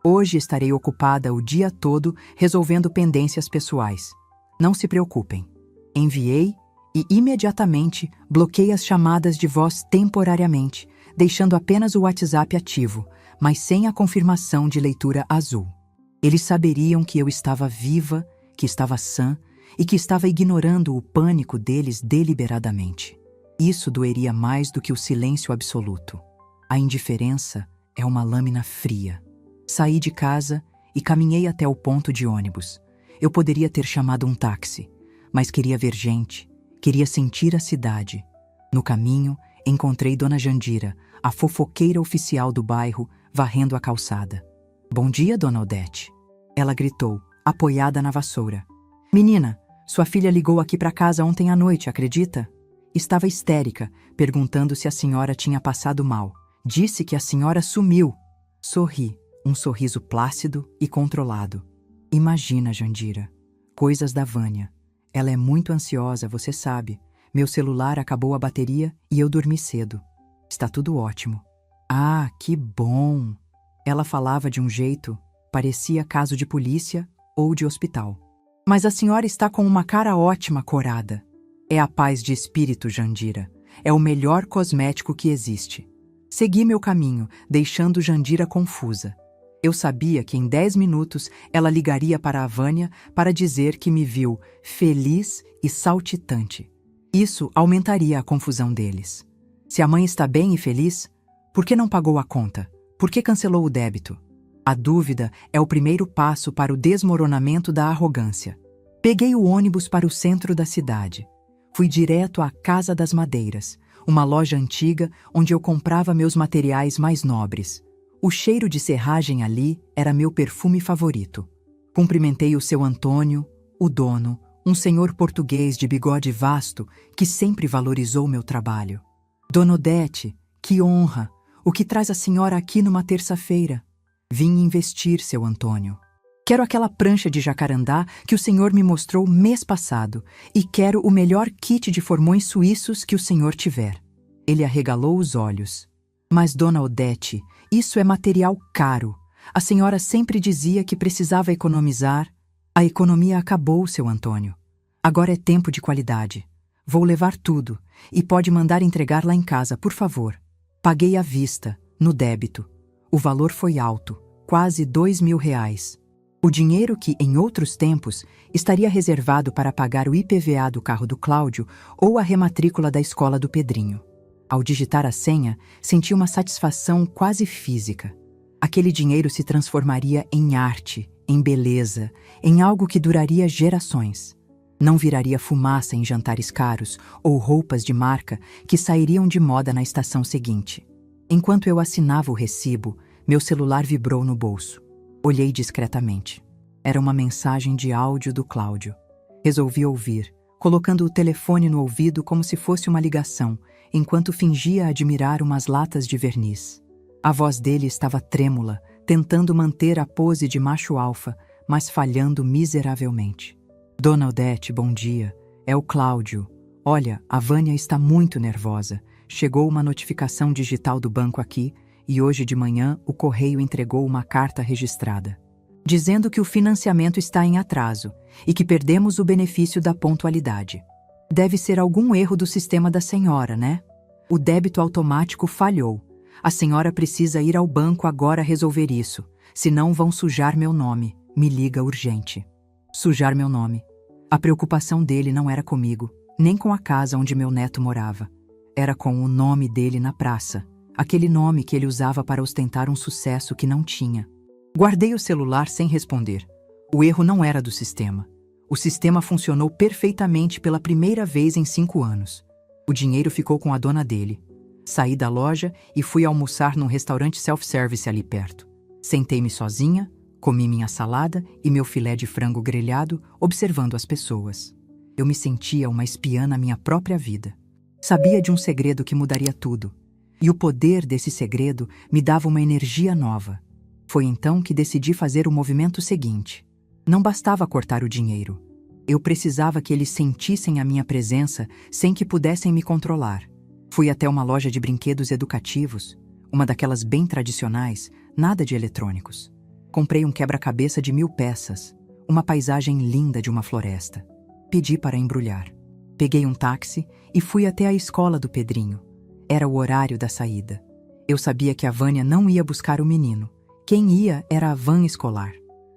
Hoje estarei ocupada o dia todo resolvendo pendências pessoais. Não se preocupem." Enviei e imediatamente bloqueei as chamadas de voz temporariamente, deixando apenas o WhatsApp ativo, mas sem a confirmação de leitura azul. Eles saberiam que eu estava viva, que estava sã e que estava ignorando o pânico deles deliberadamente. Isso doeria mais do que o silêncio absoluto. A indiferença é uma lâmina fria. Saí de casa e caminhei até o ponto de ônibus. Eu poderia ter chamado um táxi, mas queria ver gente, queria sentir a cidade. No caminho, encontrei Dona Jandira, a fofoqueira oficial do bairro, varrendo a calçada. "Bom dia, Dona Odete." Ela gritou, apoiada na vassoura. "Menina, sua filha ligou aqui para casa ontem à noite, acredita? Estava histérica, perguntando se a senhora tinha passado mal. Disse que a senhora sumiu." Sorri, um sorriso plácido e controlado. "Imagina, Jandira. Coisas da Vânia. Ela é muito ansiosa, você sabe. Meu celular acabou a bateria e eu dormi cedo. Está tudo ótimo." "Ah, que bom!" Ela falava de um jeito, parecia caso de polícia ou de hospital. "Mas a senhora está com uma cara ótima, corada." "É a paz de espírito, Jandira. É o melhor cosmético que existe." Segui meu caminho, deixando Jandira confusa. Eu sabia que em 10 minutos ela ligaria para a Vânia para dizer que me viu feliz e saltitante. Isso aumentaria a confusão deles. Se a mãe está bem e feliz, por que não pagou a conta? Por que cancelou o débito? A dúvida é o primeiro passo para o desmoronamento da arrogância. Peguei o ônibus para o centro da cidade. Fui direto à Casa das Madeiras, uma loja antiga onde eu comprava meus materiais mais nobres. O cheiro de serragem ali era meu perfume favorito. Cumprimentei o seu Antônio, o dono, um senhor português de bigode vasto que sempre valorizou meu trabalho. "Dona Odete, que honra! O que traz a senhora aqui numa terça-feira?" "Vim investir, seu Antônio. Quero aquela prancha de jacarandá que o senhor me mostrou mês passado e quero o melhor kit de formões suíços que o senhor tiver." Ele arregalou os olhos. "Mas, Dona Odete, isso é material caro. A senhora sempre dizia que precisava economizar." "A economia acabou, seu Antônio. Agora é tempo de qualidade. Vou levar tudo e pode mandar entregar lá em casa, por favor." Paguei à vista, no débito. O valor foi alto, quase R$ 2.000. O dinheiro que, em outros tempos, estaria reservado para pagar o IPVA do carro do Cláudio ou a rematrícula da escola do Pedrinho. Ao digitar a senha, senti uma satisfação quase física. Aquele dinheiro se transformaria em arte, em beleza, em algo que duraria gerações. Não viraria fumaça em jantares caros ou roupas de marca que sairiam de moda na estação seguinte. Enquanto eu assinava o recibo, meu celular vibrou no bolso. Olhei discretamente. Era uma mensagem de áudio do Cláudio. Resolvi ouvir, colocando o telefone no ouvido como se fosse uma ligação, enquanto fingia admirar umas latas de verniz. A voz dele estava trêmula, tentando manter a pose de macho alfa, mas falhando miseravelmente. "Dona Odete, bom dia. É o Cláudio. Olha, a Vânia está muito nervosa. Chegou uma notificação digital do banco aqui e hoje de manhã o correio entregou uma carta registrada, dizendo que o financiamento está em atraso e que perdemos o benefício da pontualidade. Deve ser algum erro do sistema da senhora, né? O débito automático falhou. A senhora precisa ir ao banco agora resolver isso, senão vão sujar meu nome. Me liga urgente." Sujar meu nome. A preocupação dele não era comigo, nem com a casa onde meu neto morava. Era com o nome dele na praça, aquele nome que ele usava para ostentar um sucesso que não tinha. Guardei o celular sem responder. O erro não era do sistema. O sistema funcionou perfeitamente pela primeira vez em 5 anos. O dinheiro ficou com a dona dele. Saí da loja e fui almoçar num restaurante self-service ali perto. Sentei-me sozinha, comi minha salada e meu filé de frango grelhado, observando as pessoas. Eu me sentia uma espiã na minha própria vida. Sabia de um segredo que mudaria tudo. E o poder desse segredo me dava uma energia nova. Foi então que decidi fazer o movimento seguinte. Não bastava cortar o dinheiro. Eu precisava que eles sentissem a minha presença sem que pudessem me controlar. Fui até uma loja de brinquedos educativos, uma daquelas bem tradicionais, nada de eletrônicos. Comprei um quebra-cabeça de 1000 peças, uma paisagem linda de uma floresta. Pedi para embrulhar. Peguei um táxi e fui até a escola do Pedrinho. Era o horário da saída. Eu sabia que a Vânia não ia buscar o menino. Quem ia era a van escolar.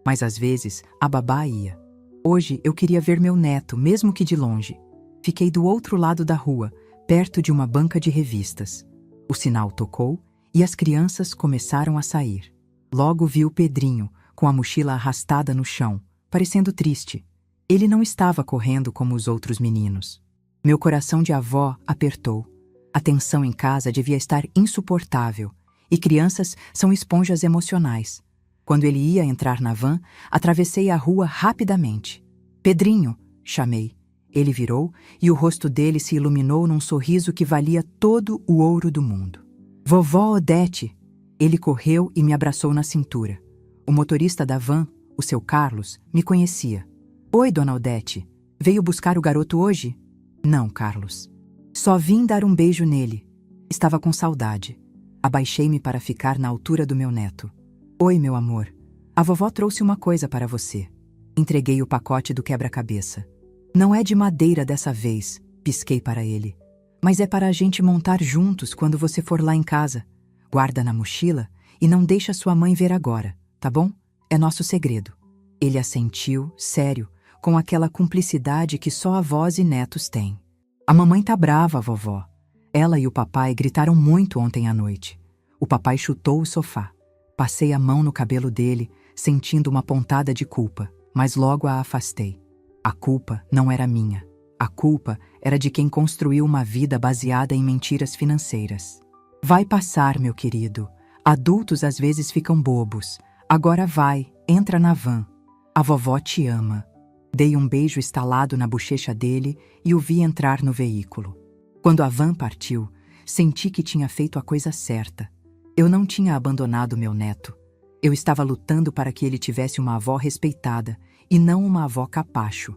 Mas às vezes a babá ia. Hoje eu queria ver meu neto, mesmo que de longe. Fiquei do outro lado da rua, perto de uma banca de revistas. O sinal tocou e as crianças começaram a sair. Logo vi o Pedrinho, com a mochila arrastada no chão, parecendo triste. Ele não estava correndo como os outros meninos. Meu coração de avó apertou. A tensão em casa devia estar insuportável, e crianças são esponjas emocionais. Quando ele ia entrar na van, atravessei a rua rapidamente. "Pedrinho!" chamei. Ele virou e o rosto dele se iluminou num sorriso que valia todo o ouro do mundo. "Vovó Odete!" Ele correu e me abraçou na cintura. O motorista da van, o seu Carlos, me conhecia. "Oi, dona Odete. Veio buscar o garoto hoje?" "Não, Carlos. Só vim dar um beijo nele. Estava com saudade." Abaixei-me para ficar na altura do meu neto. "Oi, meu amor. A vovó trouxe uma coisa para você." Entreguei o pacote do quebra-cabeça. "Não é de madeira dessa vez", pisquei para ele. "Mas é para a gente montar juntos quando você for lá em casa. Guarda na mochila e não deixa sua mãe ver agora, tá bom? É nosso segredo." Ele assentiu, sério, com aquela cumplicidade que só avós e netos têm. "A mamãe tá brava, vovó. Ela e o papai gritaram muito ontem à noite. O papai chutou o sofá. Passei a mão no cabelo dele, sentindo uma pontada de culpa, mas logo a afastei. A culpa não era minha. A culpa era de quem construiu uma vida baseada em mentiras financeiras. Vai passar, meu querido. Adultos às vezes ficam bobos. Agora vai, entra na van. A vovó te ama." Dei um beijo estalado na bochecha dele e o vi entrar no veículo. Quando a van partiu, senti que tinha feito a coisa certa. Eu não tinha abandonado meu neto. Eu estava lutando para que ele tivesse uma avó respeitada e não uma avó capacho.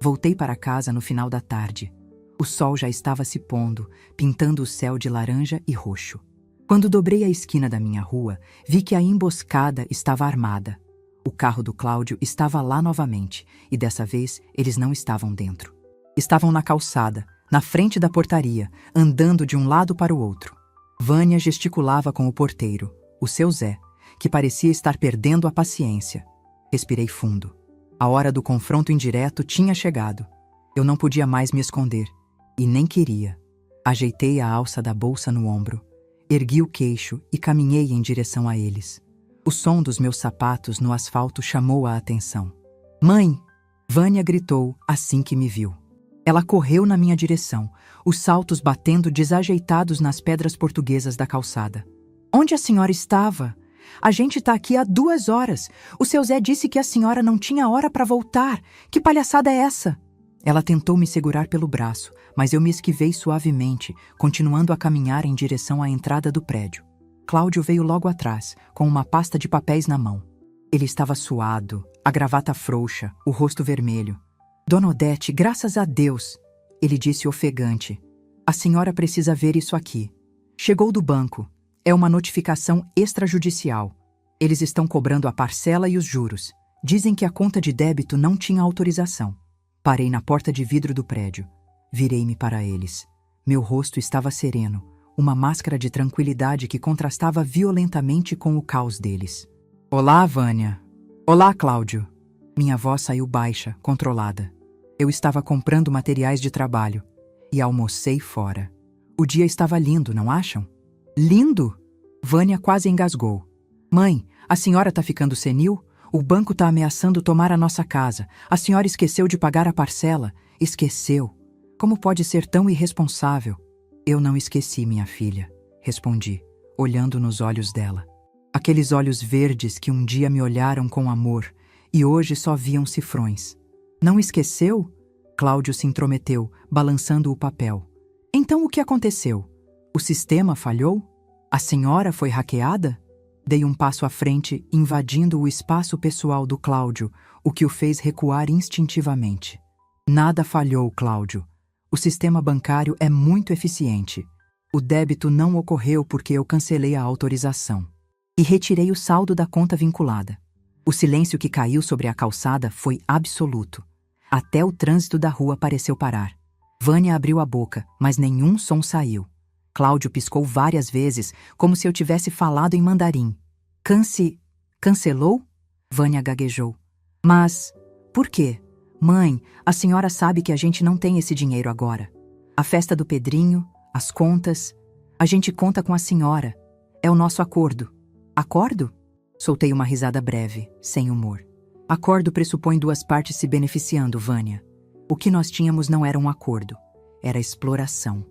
Voltei para casa no final da tarde. O sol já estava se pondo, pintando o céu de laranja e roxo. Quando dobrei a esquina da minha rua, vi que a emboscada estava armada. O carro do Cláudio estava lá novamente, e dessa vez eles não estavam dentro. Estavam na calçada, na frente da portaria, andando de um lado para o outro. Vânia gesticulava com o porteiro, o seu Zé, que parecia estar perdendo a paciência. Respirei fundo. A hora do confronto indireto tinha chegado. Eu não podia mais me esconder, e nem queria. Ajeitei a alça da bolsa no ombro, ergui o queixo e caminhei em direção a eles. O som dos meus sapatos no asfalto chamou a atenção. "Mãe!" Vânia gritou assim que me viu. Ela correu na minha direção, os saltos batendo desajeitados nas pedras portuguesas da calçada. "Onde a senhora estava? A gente está aqui há 2 horas. O seu Zé disse que a senhora não tinha hora para voltar. Que palhaçada é essa?" Ela tentou me segurar pelo braço, mas eu me esquivei suavemente, continuando a caminhar em direção à entrada do prédio. Cláudio veio logo atrás, com uma pasta de papéis na mão. Ele estava suado, a gravata frouxa, o rosto vermelho. "Dona Odete, graças a Deus!" Ele disse ofegante. "A senhora precisa ver isso aqui. Chegou do banco. É uma notificação extrajudicial. Eles estão cobrando a parcela e os juros. Dizem que a conta de débito não tinha autorização." Parei na porta de vidro do prédio. Virei-me para eles. Meu rosto estava sereno, uma máscara de tranquilidade que contrastava violentamente com o caos deles. "Olá, Vânia." "Olá, Cláudio." Minha voz saiu baixa, controlada. Eu estava comprando materiais de trabalho e almocei fora. O dia estava lindo, não acham? "Lindo?" Vânia quase engasgou. "Mãe, a senhora está ficando senil? O banco está ameaçando tomar a nossa casa. A senhora esqueceu de pagar a parcela." "Esqueceu? Como pode ser tão irresponsável?" "Eu não esqueci, minha filha. respondi, olhando nos olhos dela. Aqueles olhos verdes que um dia me olharam com amor e hoje só viam cifrões. Não esqueceu? Cláudio se intrometeu, balançando o papel. Então o que aconteceu? O sistema falhou? A senhora foi hackeada? Dei um passo à frente, invadindo o espaço pessoal do Cláudio, o que o fez recuar instintivamente. Nada falhou, Cláudio. O sistema bancário é muito eficiente. O débito não ocorreu porque eu cancelei a autorização. E retirei o saldo da conta vinculada. O silêncio que caiu sobre a calçada foi absoluto. Até o trânsito da rua pareceu parar. Vânia abriu a boca, mas nenhum som saiu. Cláudio piscou várias vezes, como se eu tivesse falado em mandarim. Cancelou? Vânia gaguejou. Mas, por quê? Mãe, a senhora sabe que a gente não tem esse dinheiro agora. A festa do Pedrinho, as contas, a gente conta com a senhora. É o nosso acordo. Acordo? Soltei uma risada breve, sem humor. Acordo pressupõe duas partes se beneficiando, Vânia. O que nós tínhamos não era um acordo, era exploração.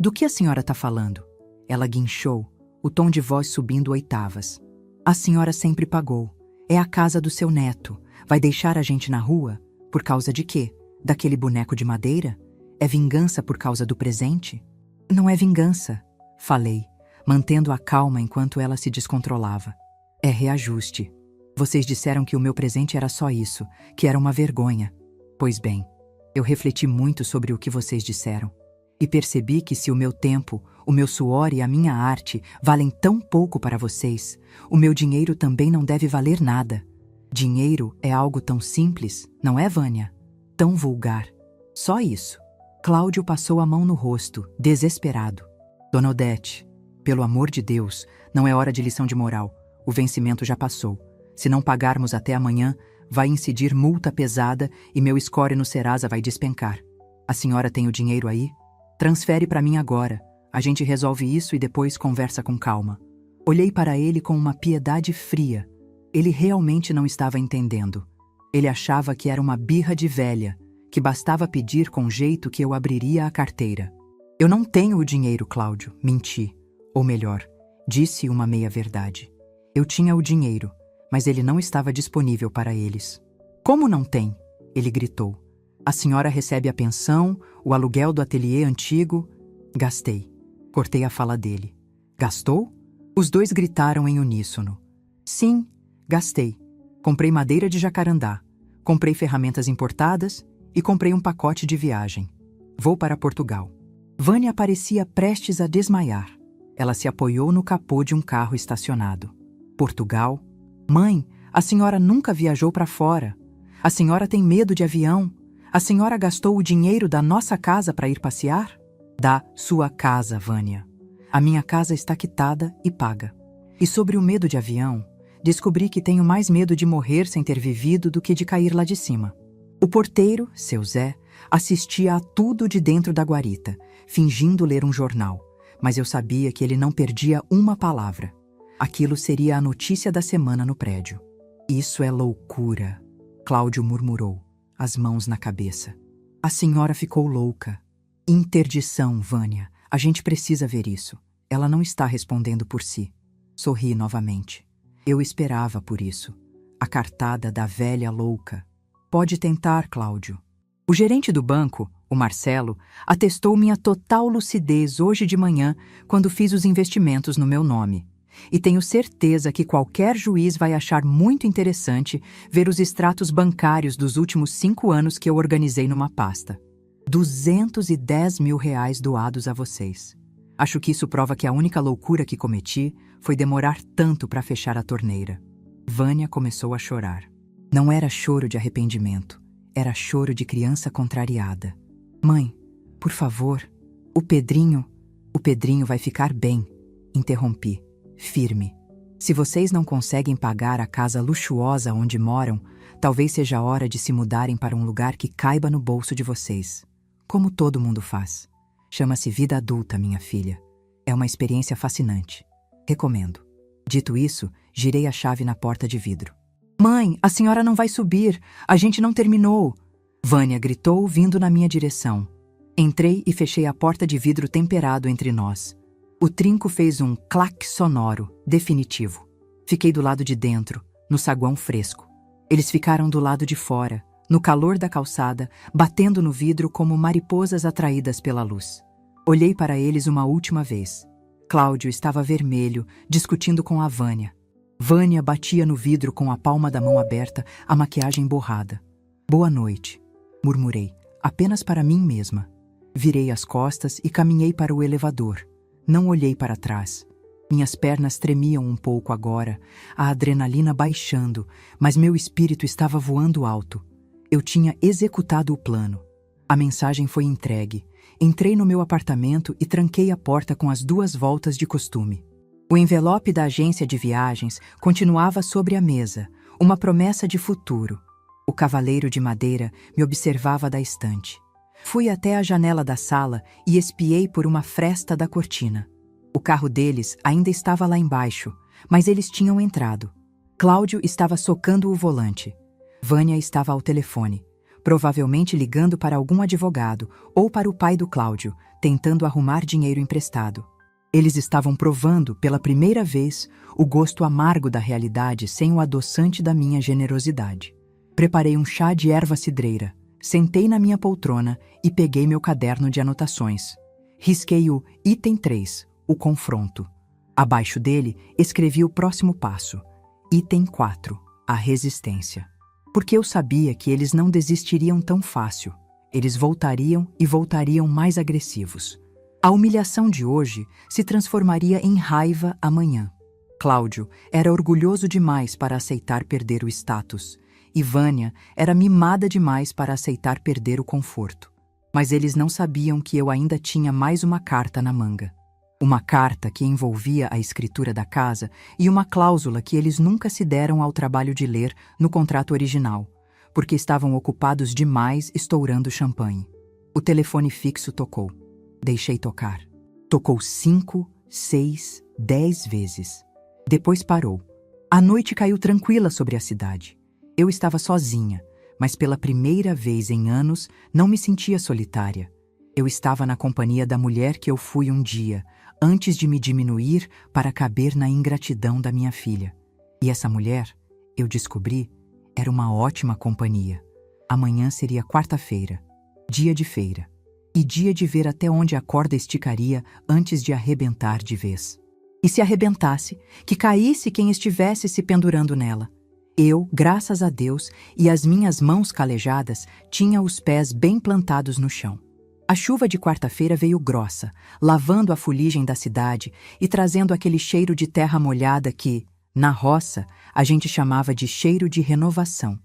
Do que a senhora está falando? Ela guinchou, o tom de voz subindo oitavas. A senhora sempre pagou. É a casa do seu neto. Vai deixar a gente na rua? Por causa de quê? Daquele boneco de madeira? É vingança por causa do presente? Não é vingança, falei, mantendo a calma enquanto ela se descontrolava. É reajuste. Vocês disseram que o meu presente era só isso, que era uma vergonha. Pois bem, eu refleti muito sobre o que vocês disseram. E percebi que se o meu tempo, o meu suor e a minha arte valem tão pouco para vocês, o meu dinheiro também não deve valer nada. Dinheiro é algo tão simples, não é, Vânia? Tão vulgar. Só isso. Cláudio passou a mão no rosto, desesperado. Dona Odete, pelo amor de Deus, não é hora de lição de moral. O vencimento já passou. Se não pagarmos até amanhã, vai incidir multa pesada e meu score no Serasa vai despencar. A senhora tem o dinheiro aí? Transfere para mim agora. A gente resolve isso e depois conversa com calma. Olhei para ele com uma piedade fria. Ele realmente não estava entendendo. Ele achava que era uma birra de velha, que bastava pedir com jeito que eu abriria a carteira. Eu não tenho o dinheiro, Cláudio, menti. Ou melhor, disse uma meia-verdade. Eu tinha o dinheiro, mas ele não estava disponível para eles. Como não tem? Ele gritou. A senhora recebe a pensão, o aluguel do ateliê antigo. Gastei. Cortei a fala dele. Gastou? Os dois gritaram em uníssono. Sim, gastei. Comprei madeira de jacarandá. Comprei ferramentas importadas e comprei um pacote de viagem. Vou para Portugal. Vânia parecia prestes a desmaiar. Ela se apoiou no capô de um carro estacionado. Portugal? Mãe, a senhora nunca viajou para fora. A senhora tem medo de avião. A senhora gastou o dinheiro da nossa casa para ir passear? Da sua casa, Vânia. A minha casa está quitada e paga. E sobre o medo de avião, descobri que tenho mais medo de morrer sem ter vivido do que de cair lá de cima. O porteiro, seu Zé, assistia a tudo de dentro da guarita, fingindo ler um jornal, mas eu sabia que ele não perdia uma palavra. Aquilo seria a notícia da semana no prédio. Isso é loucura, Cláudio murmurou, as mãos na cabeça. A senhora ficou louca. Interdição, Vânia. A gente precisa ver isso. Ela não está respondendo por si. Sorri novamente. Eu esperava por isso. A cartada da velha louca. Pode tentar, Cláudio. O gerente do banco, o Marcelo, atestou minha total lucidez hoje de manhã quando fiz os investimentos no meu nome. E tenho certeza que qualquer juiz vai achar muito interessante ver os extratos bancários dos últimos 5 anos que eu organizei numa pasta. 210 mil reais doados a vocês. Acho que isso prova que a única loucura que cometi foi demorar tanto para fechar a torneira. Vânia começou a chorar. Não era choro de arrependimento, era choro de criança contrariada. Mãe, por favor, o Pedrinho vai ficar bem, interrompi, firme. Se vocês não conseguem pagar a casa luxuosa onde moram, talvez seja a hora de se mudarem para um lugar que caiba no bolso de vocês. Como todo mundo faz. Chama-se vida adulta, minha filha. É uma experiência fascinante. Recomendo. Dito isso, girei a chave na porta de vidro. Mãe, a senhora não vai subir. A gente não terminou. Vânia gritou, vindo na minha direção. Entrei e fechei a porta de vidro temperado entre nós. O trinco fez um clac sonoro, definitivo. Fiquei do lado de dentro, no saguão fresco. Eles ficaram do lado de fora, no calor da calçada, batendo no vidro como mariposas atraídas pela luz. Olhei para eles uma última vez. Cláudio estava vermelho, discutindo com a Vânia. Vânia batia no vidro com a palma da mão aberta, a maquiagem borrada. Boa noite, murmurei, apenas para mim mesma. Virei as costas e caminhei para o elevador. Não olhei para trás. Minhas pernas tremiam um pouco agora, a adrenalina baixando, mas meu espírito estava voando alto. Eu tinha executado o plano. A mensagem foi entregue. Entrei no meu apartamento e tranquei a porta com as 2 voltas de costume. O envelope da agência de viagens continuava sobre a mesa, uma promessa de futuro. O cavaleiro de madeira me observava da estante. Fui até a janela da sala e espiei por uma fresta da cortina. O carro deles ainda estava lá embaixo, mas eles tinham entrado. Cláudio estava socando o volante. Vânia estava ao telefone, provavelmente ligando para algum advogado ou para o pai do Cláudio, tentando arrumar dinheiro emprestado. Eles estavam provando, pela primeira vez, o gosto amargo da realidade sem o adoçante da minha generosidade. Preparei um chá de erva cidreira, sentei na minha poltrona e peguei meu caderno de anotações. Risquei o item 3, o confronto. Abaixo dele, escrevi o próximo passo. Item 4, a resistência. Porque eu sabia que eles não desistiriam tão fácil. Eles voltariam e voltariam mais agressivos. A humilhação de hoje se transformaria em raiva amanhã. Cláudio era orgulhoso demais para aceitar perder o status, e Vânia era mimada demais para aceitar perder o conforto. Mas eles não sabiam que eu ainda tinha mais uma carta na manga. Uma carta que envolvia a escritura da casa e uma cláusula que eles nunca se deram ao trabalho de ler no contrato original, porque estavam ocupados demais estourando champanhe. O telefone fixo tocou. Deixei tocar. Tocou 5, 6, 10 vezes. Depois parou. A noite caiu tranquila sobre a cidade. Eu estava sozinha, mas pela primeira vez em anos não me sentia solitária. Eu estava na companhia da mulher que eu fui um dia, antes de me diminuir para caber na ingratidão da minha filha. E essa mulher, eu descobri, era uma ótima companhia. Amanhã seria quarta-feira, dia de feira. E dia de ver até onde a corda esticaria antes de arrebentar de vez. E se arrebentasse, que caísse quem estivesse se pendurando nela. Eu, graças a Deus, e as minhas mãos calejadas, tinha os pés bem plantados no chão. A chuva de quarta-feira veio grossa, lavando a fuligem da cidade e trazendo aquele cheiro de terra molhada que, na roça, a gente chamava de cheiro de renovação.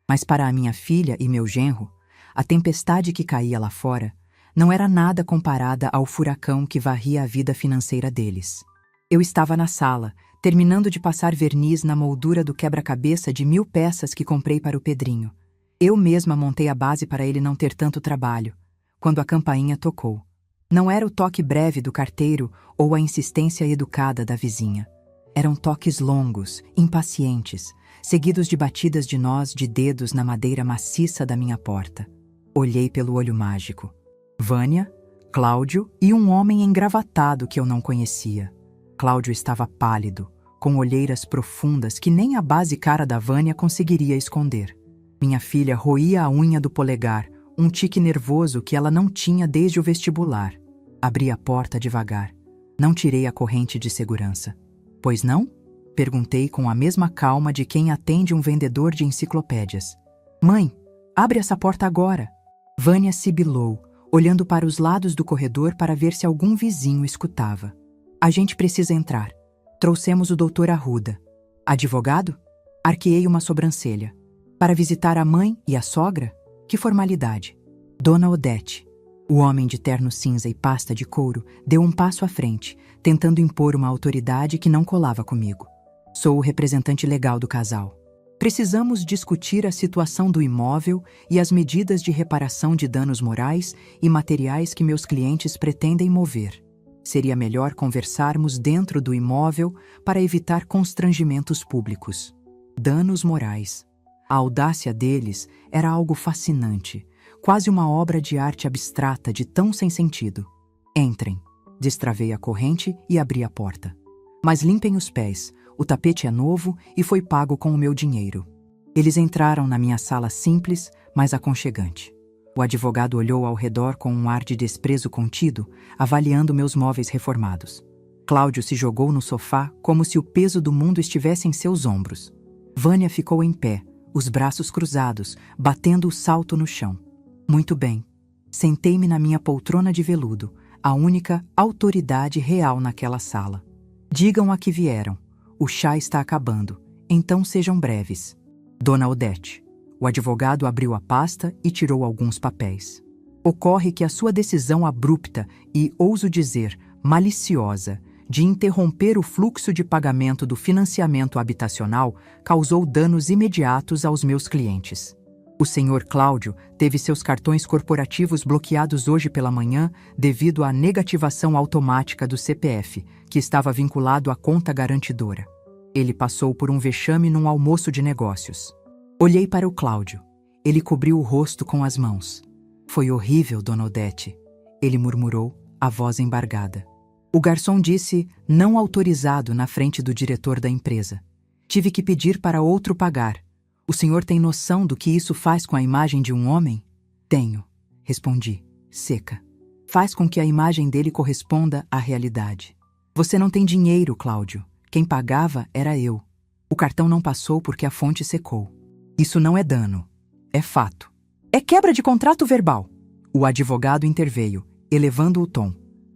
Mas para a minha filha e meu genro, a tempestade que caía lá fora não era nada comparada ao furacão que varria a vida financeira deles. Eu estava na sala, terminando de passar verniz na moldura do quebra-cabeça de 1000 peças que comprei para o Pedrinho. Eu mesma montei a base para ele não ter tanto trabalho, quando a campainha tocou. Não era o toque breve do carteiro ou a insistência educada da vizinha. Eram toques longos, impacientes, seguidos de batidas de nós de dedos na madeira maciça da minha porta. Olhei pelo olho mágico. Vânia, Cláudio e um homem engravatado que eu não conhecia. Cláudio estava pálido, com olheiras profundas que nem a base cara da Vânia conseguiria esconder. Minha filha roía a unha do polegar, um tique nervoso que ela não tinha desde o vestibular. Abri a porta devagar. Não tirei a corrente de segurança. Pois não? Perguntei com a mesma calma de quem atende um vendedor de enciclopédias. Mãe, abre essa porta agora. Vânia sibilou, olhando para os lados do corredor para ver se algum vizinho escutava. A gente precisa entrar. Trouxemos o doutor Arruda. Advogado? Arqueei uma sobrancelha. Para visitar a mãe e a sogra? Que formalidade. Dona Odete. O homem de terno cinza e pasta de couro deu um passo à frente, tentando impor uma autoridade que não colava comigo. Sou o representante legal do casal. Precisamos discutir a situação do imóvel e as medidas de reparação de danos morais e materiais que meus clientes pretendem mover. Seria melhor conversarmos dentro do imóvel para evitar constrangimentos públicos. Danos morais. A audácia deles era algo fascinante, quase uma obra de arte abstrata de tão sem sentido. Entrem. Destravei a corrente e abri a porta. Mas limpem os pés, o tapete é novo e foi pago com o meu dinheiro. Eles entraram na minha sala simples, mas aconchegante. O advogado olhou ao redor com um ar de desprezo contido, avaliando meus móveis reformados. Cláudio se jogou no sofá como se o peso do mundo estivesse em seus ombros. Vânia ficou em pé, os braços cruzados, batendo o salto no chão. Muito bem. Sentei-me na minha poltrona de veludo, a única autoridade real naquela sala. Digam a que vieram. O chá está acabando, então sejam breves. Dona Odete. O advogado abriu a pasta e tirou alguns papéis. Ocorre que a sua decisão abrupta e, ouso dizer, maliciosa, de interromper o fluxo de pagamento do financiamento habitacional causou danos imediatos aos meus clientes. O senhor Cláudio teve seus cartões corporativos bloqueados hoje pela manhã devido à negativação automática do CPF, que estava vinculado à conta garantidora. Ele passou por um vexame num almoço de negócios. Olhei para o Cláudio. Ele cobriu o rosto com as mãos. Foi horrível, dona Odete. Ele murmurou, a voz embargada. O garçom disse não autorizado na frente do diretor da empresa. Tive que pedir para outro pagar. O senhor tem noção do que isso faz com a imagem de um homem? Tenho, respondi, seca. Faz com que a imagem dele corresponda à realidade. Você não tem dinheiro, Cláudio. Quem pagava era eu. O cartão não passou porque a fonte secou. Isso não é dano. É fato. É quebra de contrato verbal. O advogado interveio, elevando o tom.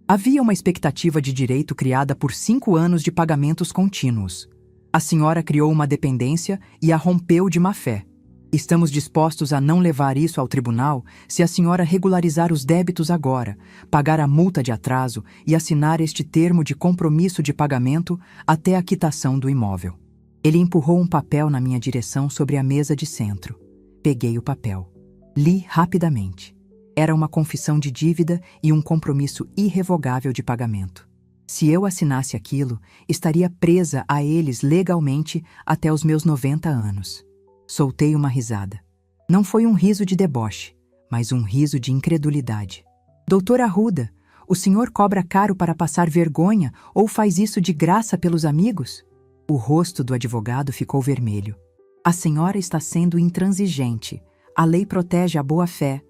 Havia uma expectativa de direito criada por 5 anos de pagamentos contínuos. A senhora criou uma dependência e a rompeu de má fé. Estamos dispostos a não levar isso ao tribunal se a senhora regularizar os débitos agora, pagar a multa de atraso e assinar este termo de compromisso de pagamento até a quitação do imóvel. Ele empurrou um papel na minha direção sobre a mesa de centro. Peguei o papel. Li rapidamente. Era uma confissão de dívida e um compromisso irrevogável de pagamento. Se eu assinasse aquilo, estaria presa a eles legalmente até os meus 90 anos. Soltei uma risada. Não foi um riso de deboche, mas um riso de incredulidade. Doutora Arruda, o senhor cobra caro para passar vergonha ou faz isso de graça pelos amigos? O rosto do advogado ficou vermelho. A senhora está sendo intransigente. A lei protege a boa-fé.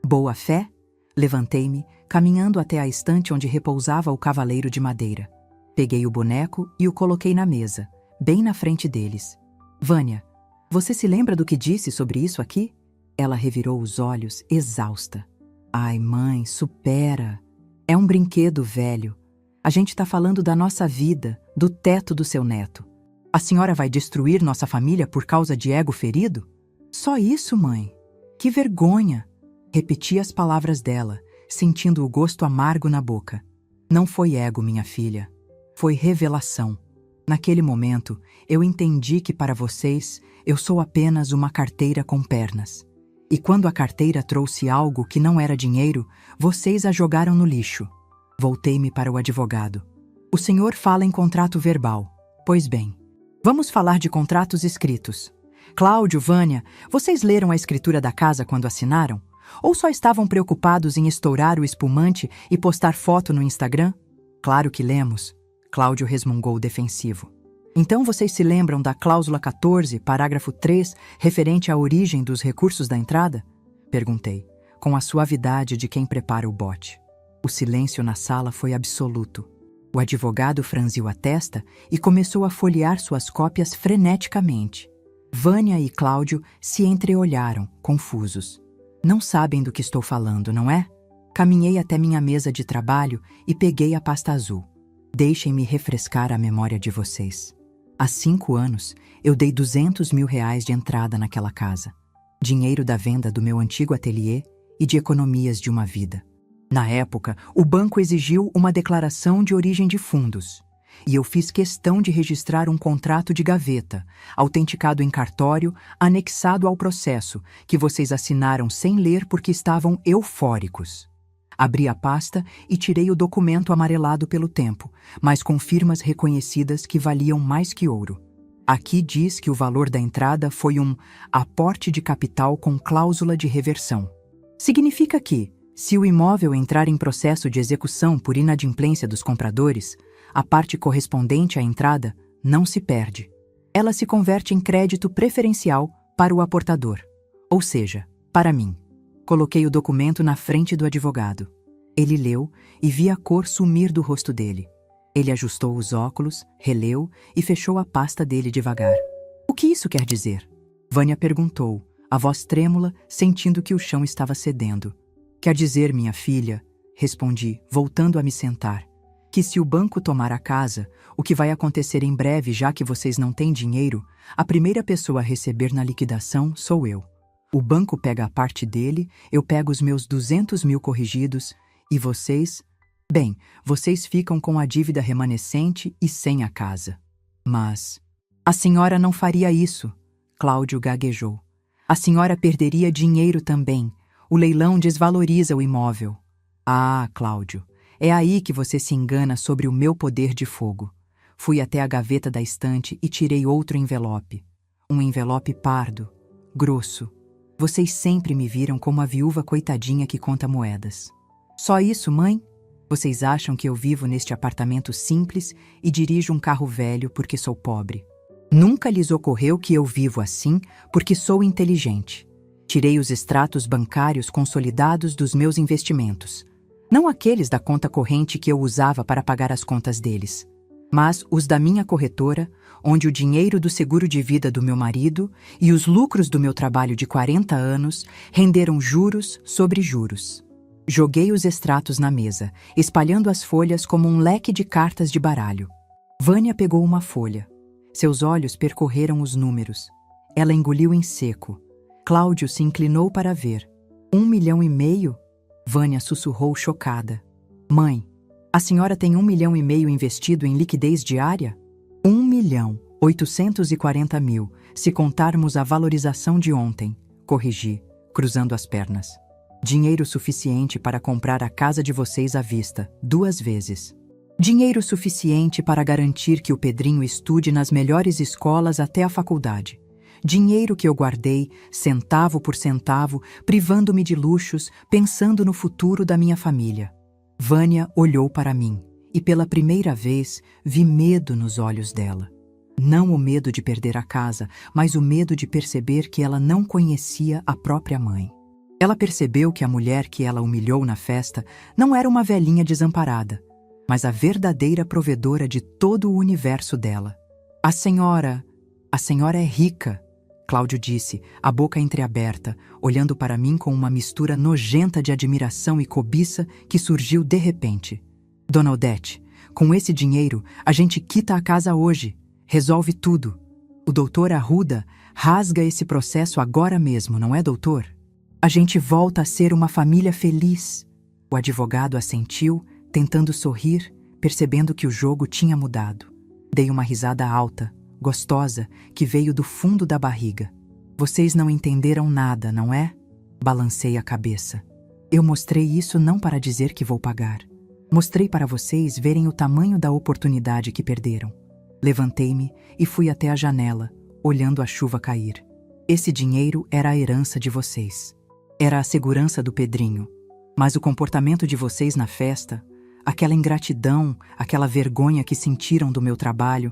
Boa-fé? Levantei-me, caminhando até a estante onde repousava o cavaleiro de madeira. Peguei o boneco e o coloquei na mesa, bem na frente deles. Vânia, você se lembra do que disse sobre isso aqui? Ela revirou os olhos, exausta. Ai, mãe, supera. É um brinquedo velho. A gente está falando da nossa vida, do teto do seu neto. A senhora vai destruir nossa família por causa de ego ferido? Só isso, mãe. Que vergonha! Repeti as palavras dela, sentindo o gosto amargo na boca. Não foi ego, minha filha. Foi revelação. Naquele momento, eu entendi que para vocês, eu sou apenas uma carteira com pernas. E quando a carteira trouxe algo que não era dinheiro, vocês a jogaram no lixo. Voltei-me para o advogado. O senhor fala em contrato verbal. Pois bem, vamos falar de contratos escritos. Cláudio, Vânia, vocês leram a escritura da casa quando assinaram? Ou só estavam preocupados em estourar o espumante e postar foto no Instagram? Claro que lemos. Cláudio resmungou defensivo. Então vocês se lembram da cláusula 14, parágrafo 3, referente à origem dos recursos da entrada? Perguntei, com a suavidade de quem prepara o bote. O silêncio na sala foi absoluto. O advogado franziu a testa e começou a folhear suas cópias freneticamente. Vânia e Cláudio se entreolharam, confusos. Não sabem do que estou falando, não é? Caminhei até minha mesa de trabalho e peguei a pasta azul. Deixem-me refrescar a memória de vocês. Há 5 anos, eu dei R$200 mil de entrada naquela casa. Dinheiro da venda do meu antigo ateliê e de economias de uma vida. Na época, o banco exigiu uma declaração de origem de fundos. E eu fiz questão de registrar um contrato de gaveta, autenticado em cartório, anexado ao processo, que vocês assinaram sem ler porque estavam eufóricos. Abri a pasta e tirei o documento amarelado pelo tempo, mas com firmas reconhecidas que valiam mais que ouro. Aqui diz que o valor da entrada foi um aporte de capital com cláusula de reversão. Significa que, Se o imóvel entrar em processo de execução por inadimplência dos compradores, a parte correspondente à entrada não se perde. Ela se converte em crédito preferencial para o aportador, ou seja, para mim. Coloquei o documento na frente do advogado. Ele leu e vi a cor sumir do rosto dele. Ele ajustou os óculos, releu e fechou a pasta dele devagar. O que isso quer dizer? Vânia perguntou, a voz trêmula, sentindo que o chão estava cedendo. Quer dizer, minha filha, respondi, voltando a me sentar, que se o banco tomar a casa, o que vai acontecer em breve, já que vocês não têm dinheiro, a primeira pessoa a receber na liquidação sou eu. O banco pega a parte dele, eu pego os meus 200 mil corrigidos, e vocês... Bem, vocês ficam com a dívida remanescente e sem a casa. Mas... A senhora não faria isso, Cláudio gaguejou. A senhora perderia dinheiro também. O leilão desvaloriza o imóvel. Ah, Cláudio, é aí que você se engana sobre o meu poder de fogo. Fui até a gaveta da estante e tirei outro envelope. Um envelope pardo, grosso. Vocês sempre me viram como a viúva coitadinha que conta moedas. Só isso, mãe? Vocês acham que eu vivo neste apartamento simples e dirijo um carro velho porque sou pobre. Nunca lhes ocorreu que eu vivo assim porque sou inteligente. Tirei os extratos bancários consolidados dos meus investimentos. Não aqueles da conta corrente que eu usava para pagar as contas deles, mas os da minha corretora, onde o dinheiro do seguro de vida do meu marido e os lucros do meu trabalho de 40 anos renderam juros sobre juros. Joguei os extratos na mesa, espalhando as folhas como um leque de cartas de baralho. Vânia pegou uma folha. Seus olhos percorreram os números. Ela engoliu em seco. Cláudio se inclinou para ver. 1,5 milhão? Vânia sussurrou chocada. Mãe, a senhora tem 1,5 milhão investido em liquidez diária? 1.840.000, se contarmos a valorização de ontem, corrigi, cruzando as pernas. Dinheiro suficiente para comprar a casa de vocês à vista, 2 vezes. Dinheiro suficiente para garantir que o Pedrinho estude nas melhores escolas até a faculdade. Dinheiro que eu guardei, centavo por centavo, privando-me de luxos, pensando no futuro da minha família. Vânia olhou para mim e pela primeira vez vi medo nos olhos dela. Não o medo de perder a casa, mas o medo de perceber que ela não conhecia a própria mãe. Ela percebeu que a mulher que ela humilhou na festa não era uma velhinha desamparada, mas a verdadeira provedora de todo o universo dela. A senhora é rica, Cláudio disse, a boca entreaberta, olhando para mim com uma mistura nojenta de admiração e cobiça que surgiu de repente. Dona Odete, com esse dinheiro, a gente quita a casa hoje, resolve tudo. O doutor Arruda rasga esse processo agora mesmo, não é, doutor? A gente volta a ser uma família feliz. O advogado assentiu, tentando sorrir, percebendo que o jogo tinha mudado. Dei uma risada alta, gostosa, que veio do fundo da barriga. Vocês não entenderam nada, não é? Balancei a cabeça. Eu mostrei isso não para dizer que vou pagar. Mostrei para vocês verem o tamanho da oportunidade que perderam. Levantei-me e fui até a janela, olhando a chuva cair. Esse dinheiro era a herança de vocês. Era a segurança do Pedrinho. Mas o comportamento de vocês na festa, aquela ingratidão, aquela vergonha que sentiram do meu trabalho,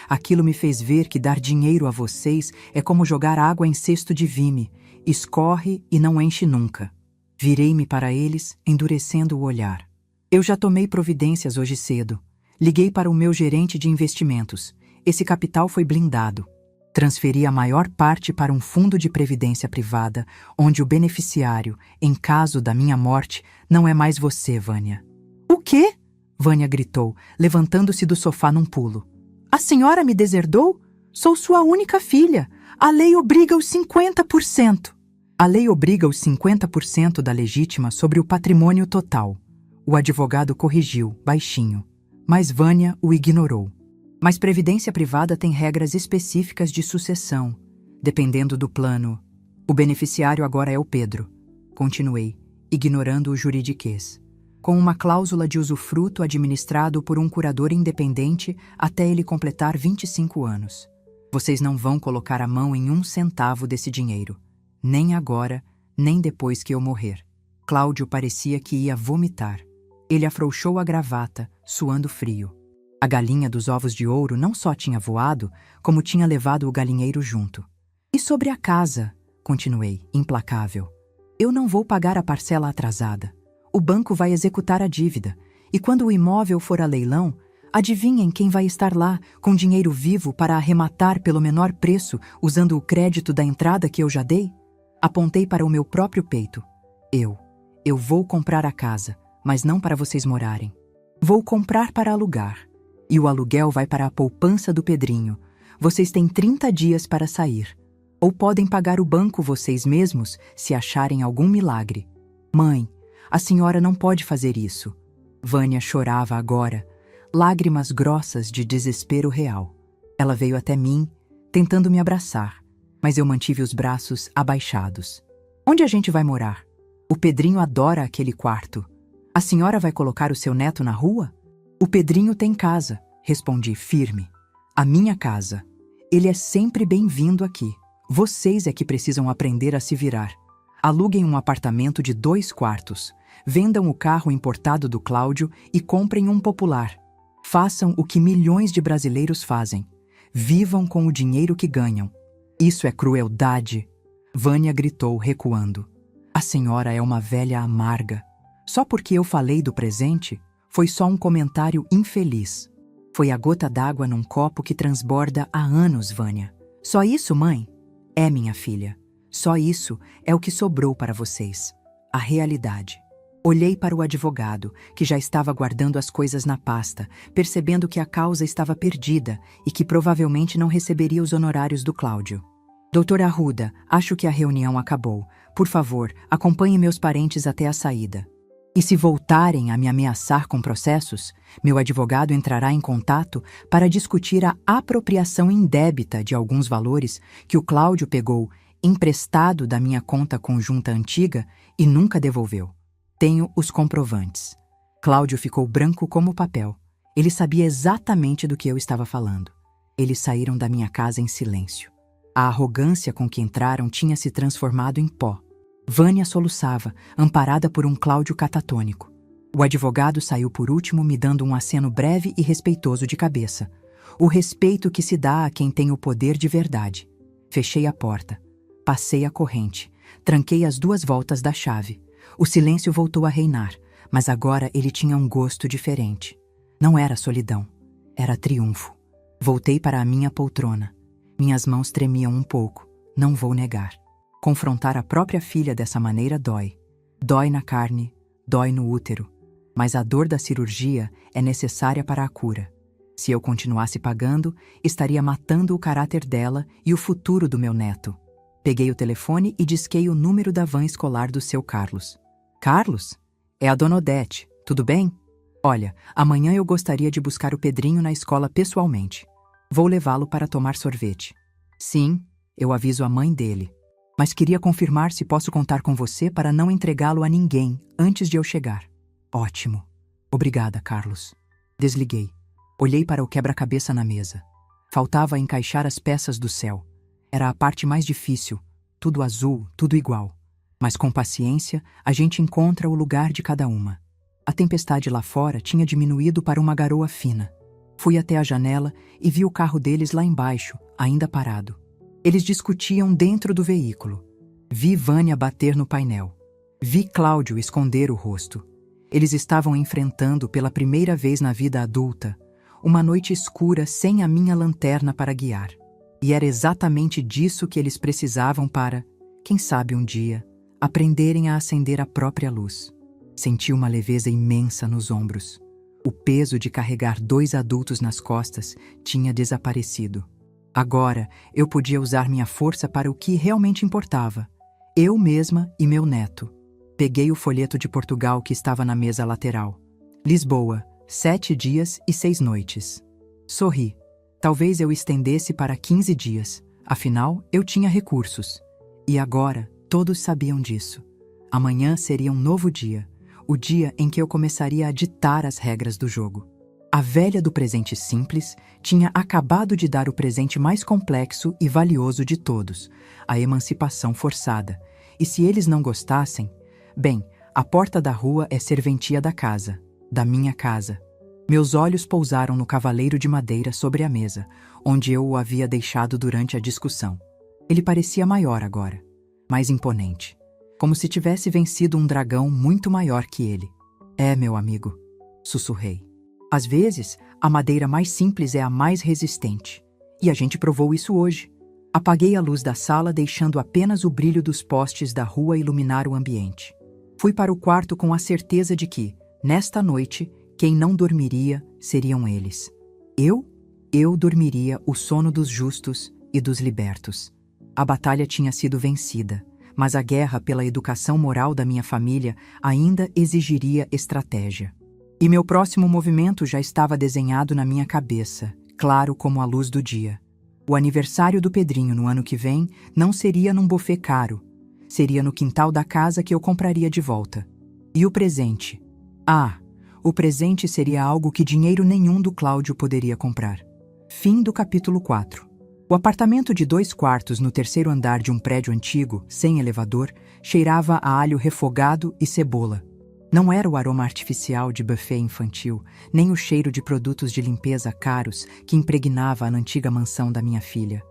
aquilo me fez ver que dar dinheiro a vocês é como jogar água em cesto de vime, escorre e não enche nunca. Virei-me para eles, endurecendo o olhar. Eu já tomei providências hoje cedo. Liguei para o meu gerente de investimentos. Esse capital foi blindado. Transferi a maior parte para um fundo de previdência privada, onde o beneficiário, em caso da minha morte, não é mais você, Vânia. O quê? Vânia gritou, levantando-se do sofá num pulo. A senhora me deserdou? Sou sua única filha. A lei obriga os 50%. A lei obriga os 50% da legítima sobre o patrimônio total. O advogado corrigiu, baixinho. Mas Vânia o ignorou. Mas previdência privada tem regras específicas de sucessão, dependendo do plano. O beneficiário agora é o Pedro. Continuei, ignorando o juridiquês. Com uma cláusula de usufruto administrado por um curador independente até ele completar 25 anos. Vocês não vão colocar a mão em 1 centavo desse dinheiro. Nem agora, nem depois que eu morrer. Cláudio parecia que ia vomitar. Ele afrouxou a gravata, suando frio. A galinha dos ovos de ouro não só tinha voado, como tinha levado o galinheiro junto. E sobre a casa, continuei, implacável. Eu não vou pagar a parcela atrasada. O banco vai executar a dívida. E quando o imóvel for a leilão, adivinhem quem vai estar lá, com dinheiro vivo para arrematar pelo menor preço, usando o crédito da entrada que eu já dei? Apontei para o meu próprio peito. Eu vou comprar a casa, mas não para vocês morarem. Vou comprar para alugar. E o aluguel vai para a poupança do Pedrinho. Vocês têm 30 dias para sair. Ou podem pagar o banco vocês mesmos, se acharem algum milagre. Mãe, a senhora não pode fazer isso. Vânia chorava agora, lágrimas grossas de desespero real. Ela veio até mim, tentando me abraçar, mas eu mantive os braços abaixados. Onde a gente vai morar? O Pedrinho adora aquele quarto. A senhora vai colocar o seu neto na rua? O Pedrinho tem casa, respondi firme. A minha casa. Ele é sempre bem-vindo aqui. Vocês é que precisam aprender a se virar. Aluguem um apartamento de 2 quartos. Vendam o carro importado do Cláudio e comprem um popular. Façam o que milhões de brasileiros fazem. Vivam com o dinheiro que ganham. Isso é crueldade. Vânia gritou, recuando. A senhora é uma velha amarga. Só porque eu falei do presente, foi só um comentário infeliz. Foi a gota d'água num copo que transborda há anos, Vânia. Só isso, mãe? É, minha filha. Só isso é o que sobrou para vocês. A realidade. Olhei para o advogado, que já estava guardando as coisas na pasta, percebendo que a causa estava perdida e que provavelmente não receberia os honorários do Cláudio. Doutora Arruda, acho que a reunião acabou. Por favor, acompanhe meus parentes até a saída. E se voltarem a me ameaçar com processos, meu advogado entrará em contato para discutir a apropriação indébita de alguns valores que o Cláudio pegou emprestado da minha conta conjunta antiga e nunca devolveu. Tenho os comprovantes. Cláudio ficou branco como papel. Ele sabia exatamente do que eu estava falando. Eles saíram da minha casa em silêncio. A arrogância com que entraram tinha se transformado em pó. Vânia soluçava, amparada por um Cláudio catatônico. O advogado saiu por último, me dando um aceno breve e respeitoso de cabeça. O respeito que se dá a quem tem o poder de verdade. Fechei a porta. Passei a corrente. Tranquei as 2 voltas da chave. O silêncio voltou a reinar, mas agora ele tinha um gosto diferente. Não era solidão. Era triunfo. Voltei para a minha poltrona. Minhas mãos tremiam um pouco. Não vou negar. Confrontar a própria filha dessa maneira dói. Dói na carne, dói no útero. Mas a dor da cirurgia é necessária para a cura. Se eu continuasse pagando, estaria matando o caráter dela e o futuro do meu neto. Peguei o telefone e disquei o número da van escolar do seu Carlos. Carlos? É a dona Odete, tudo bem? Olha, amanhã eu gostaria de buscar o Pedrinho na escola pessoalmente. Vou levá-lo para tomar sorvete. Sim, eu aviso a mãe dele. Mas queria confirmar se posso contar com você para não entregá-lo a ninguém antes de eu chegar. Ótimo. Obrigada, Carlos. Desliguei. Olhei para o quebra-cabeça na mesa. Faltava encaixar as peças do céu. Era a parte mais difícil. Tudo azul, tudo igual. Mas com paciência, a gente encontra o lugar de cada uma. A tempestade lá fora tinha diminuído para uma garoa fina. Fui até a janela e vi o carro deles lá embaixo, ainda parado. Eles discutiam dentro do veículo. Vi Vânia bater no painel. Vi Cláudio esconder o rosto. Eles estavam enfrentando pela primeira vez na vida adulta uma noite escura sem a minha lanterna para guiar. E era exatamente disso que eles precisavam para, quem sabe um dia, aprenderem a acender a própria luz. Senti uma leveza imensa nos ombros. O peso de carregar 2 adultos nas costas tinha desaparecido. Agora eu podia usar minha força para o que realmente importava. Eu mesma e meu neto. Peguei o folheto de Portugal que estava na mesa lateral. Lisboa, 7 dias e 6 noites. Sorri. Talvez eu estendesse para 15 dias. Afinal, eu tinha recursos. E agora, todos sabiam disso. Amanhã seria um novo dia. O dia em que eu começaria a ditar as regras do jogo. A velha do presente simples tinha acabado de dar o presente mais complexo e valioso de todos, a emancipação forçada. E se eles não gostassem, bem, A porta da rua é serventia da casa, da minha casa. Meus olhos pousaram no cavaleiro de madeira sobre a mesa, onde eu o havia deixado durante a discussão. Ele parecia maior agora, mais imponente, como se tivesse vencido um dragão muito maior que ele. É, meu amigo, sussurrei. Às vezes, a madeira mais simples é a mais resistente. E a gente provou isso hoje. Apaguei a luz da sala, deixando apenas o brilho dos postes da rua iluminar o ambiente. Fui para o quarto com a certeza de que, nesta noite, quem não dormiria seriam eles. Eu dormiria o sono dos justos e dos libertos. A batalha tinha sido vencida, mas a guerra pela educação moral da minha família ainda exigiria estratégia. E meu próximo movimento já estava desenhado na minha cabeça, claro como a luz do dia. O aniversário do Pedrinho no ano que vem não seria num buffet caro. Seria no quintal da casa que eu compraria de volta. E o presente? O presente seria algo que dinheiro nenhum do Cláudio poderia comprar. Fim do capítulo 4. O apartamento de 2 quartos no 3º andar de um prédio antigo, sem elevador, cheirava a alho refogado e cebola. Não era o aroma artificial de buffet infantil, nem o cheiro de produtos de limpeza caros que impregnava a antiga mansão da minha filha.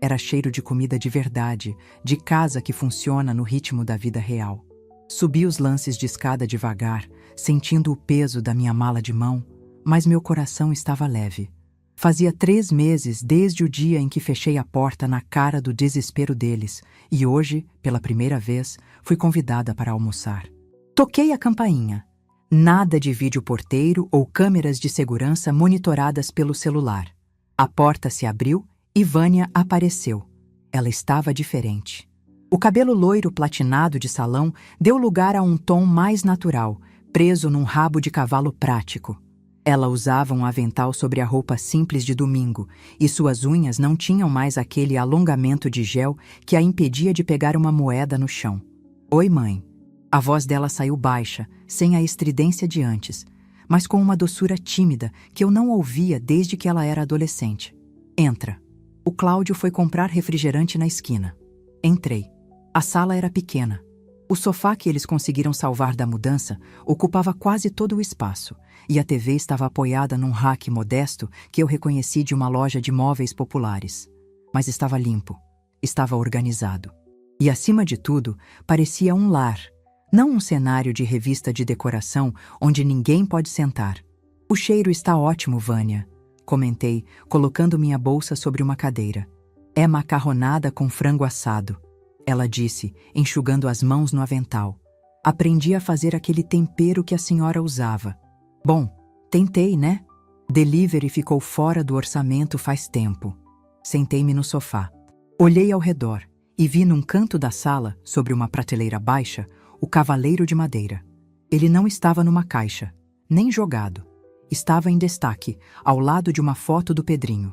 Era cheiro de comida de verdade, de casa que funciona no ritmo da vida real. Subi os lances de escada devagar, sentindo o peso da minha mala de mão, mas meu coração estava leve. Fazia 3 meses desde o dia em que fechei a porta na cara do desespero deles, e hoje, pela primeira vez, fui convidada para almoçar. Toquei a campainha. Nada de vídeo porteiro ou câmeras de segurança monitoradas pelo celular. A porta se abriu e Vânia apareceu. Ela estava diferente. O cabelo loiro platinado de salão deu lugar a um tom mais natural, preso num rabo de cavalo prático. Ela usava um avental sobre a roupa simples de domingo, e suas unhas não tinham mais aquele alongamento de gel que a impedia de pegar uma moeda no chão. Oi, mãe. A voz dela saiu baixa, sem a estridência de antes, mas com uma doçura tímida que eu não ouvia desde que ela era adolescente. Entra. O Cláudio foi comprar refrigerante na esquina. Entrei. A sala era pequena. O sofá que eles conseguiram salvar da mudança ocupava quase todo o espaço, e a TV estava apoiada num rack modesto que eu reconheci de uma loja de móveis populares. Mas estava limpo, estava organizado. E, acima de tudo, parecia um lar, não um cenário de revista de decoração onde ninguém pode sentar. O cheiro está ótimo, Vânia, comentei, colocando minha bolsa sobre uma cadeira. É macarronada com frango assado, ela disse, enxugando as mãos no avental. Aprendi a fazer aquele tempero que a senhora usava. Bom, tentei, né? Delivery ficou fora do orçamento faz tempo. Sentei-me no sofá. Olhei ao redor e vi num canto da sala, sobre uma prateleira baixa, o cavaleiro de madeira. Ele não estava numa caixa, nem jogado. Estava em destaque, ao lado de uma foto do Pedrinho.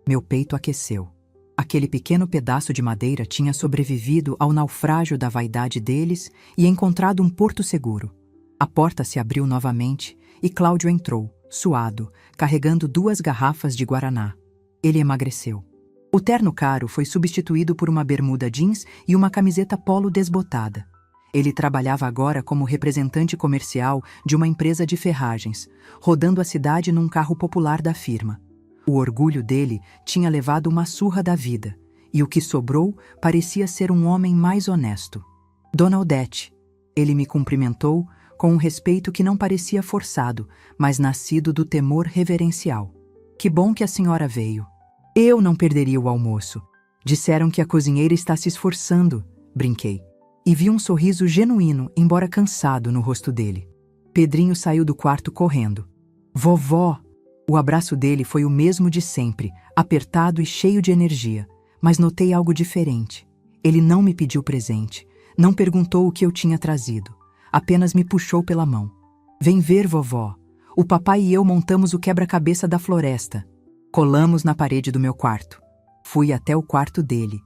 Meu peito aqueceu. Aquele pequeno pedaço de madeira tinha sobrevivido ao naufrágio da vaidade deles e encontrado um porto seguro. A porta se abriu novamente e Cláudio entrou, suado, carregando 2 garrafas de guaraná. Ele emagreceu. O terno caro foi substituído por uma bermuda jeans e uma camiseta polo desbotada. Ele trabalhava agora como representante comercial de uma empresa de ferragens, rodando a cidade num carro popular da firma. O orgulho dele tinha levado uma surra da vida, e o que sobrou parecia ser um homem mais honesto. Dona Odete, ele me cumprimentou com um respeito que não parecia forçado, mas nascido do temor reverencial. Que bom que a senhora veio. Eu não perderia o almoço. Disseram que a cozinheira está se esforçando, brinquei. E vi um sorriso genuíno, embora cansado, no rosto dele. Pedrinho saiu do quarto correndo. Vovó! O abraço dele foi o mesmo de sempre, apertado e cheio de energia, mas notei algo diferente. Ele não me pediu presente, não perguntou o que eu tinha trazido, apenas me puxou pela mão. Vem ver, vovó. O papai e eu montamos o quebra-cabeça da floresta. Colamos na parede do meu quarto. Fui até o quarto dele.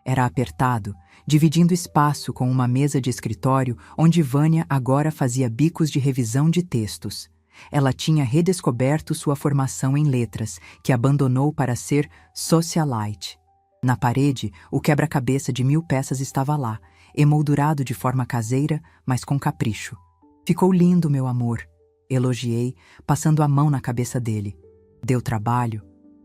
Era apertado, dividindo espaço com uma mesa de escritório onde Vânia agora fazia bicos de revisão de textos. Ela tinha redescoberto sua formação em letras, que abandonou para ser socialite. Na parede, o quebra-cabeça de 1000 peças estava lá, emoldurado de forma caseira, mas com capricho. Ficou lindo, meu amor. Elogiei, passando a mão na cabeça dele. Deu trabalho?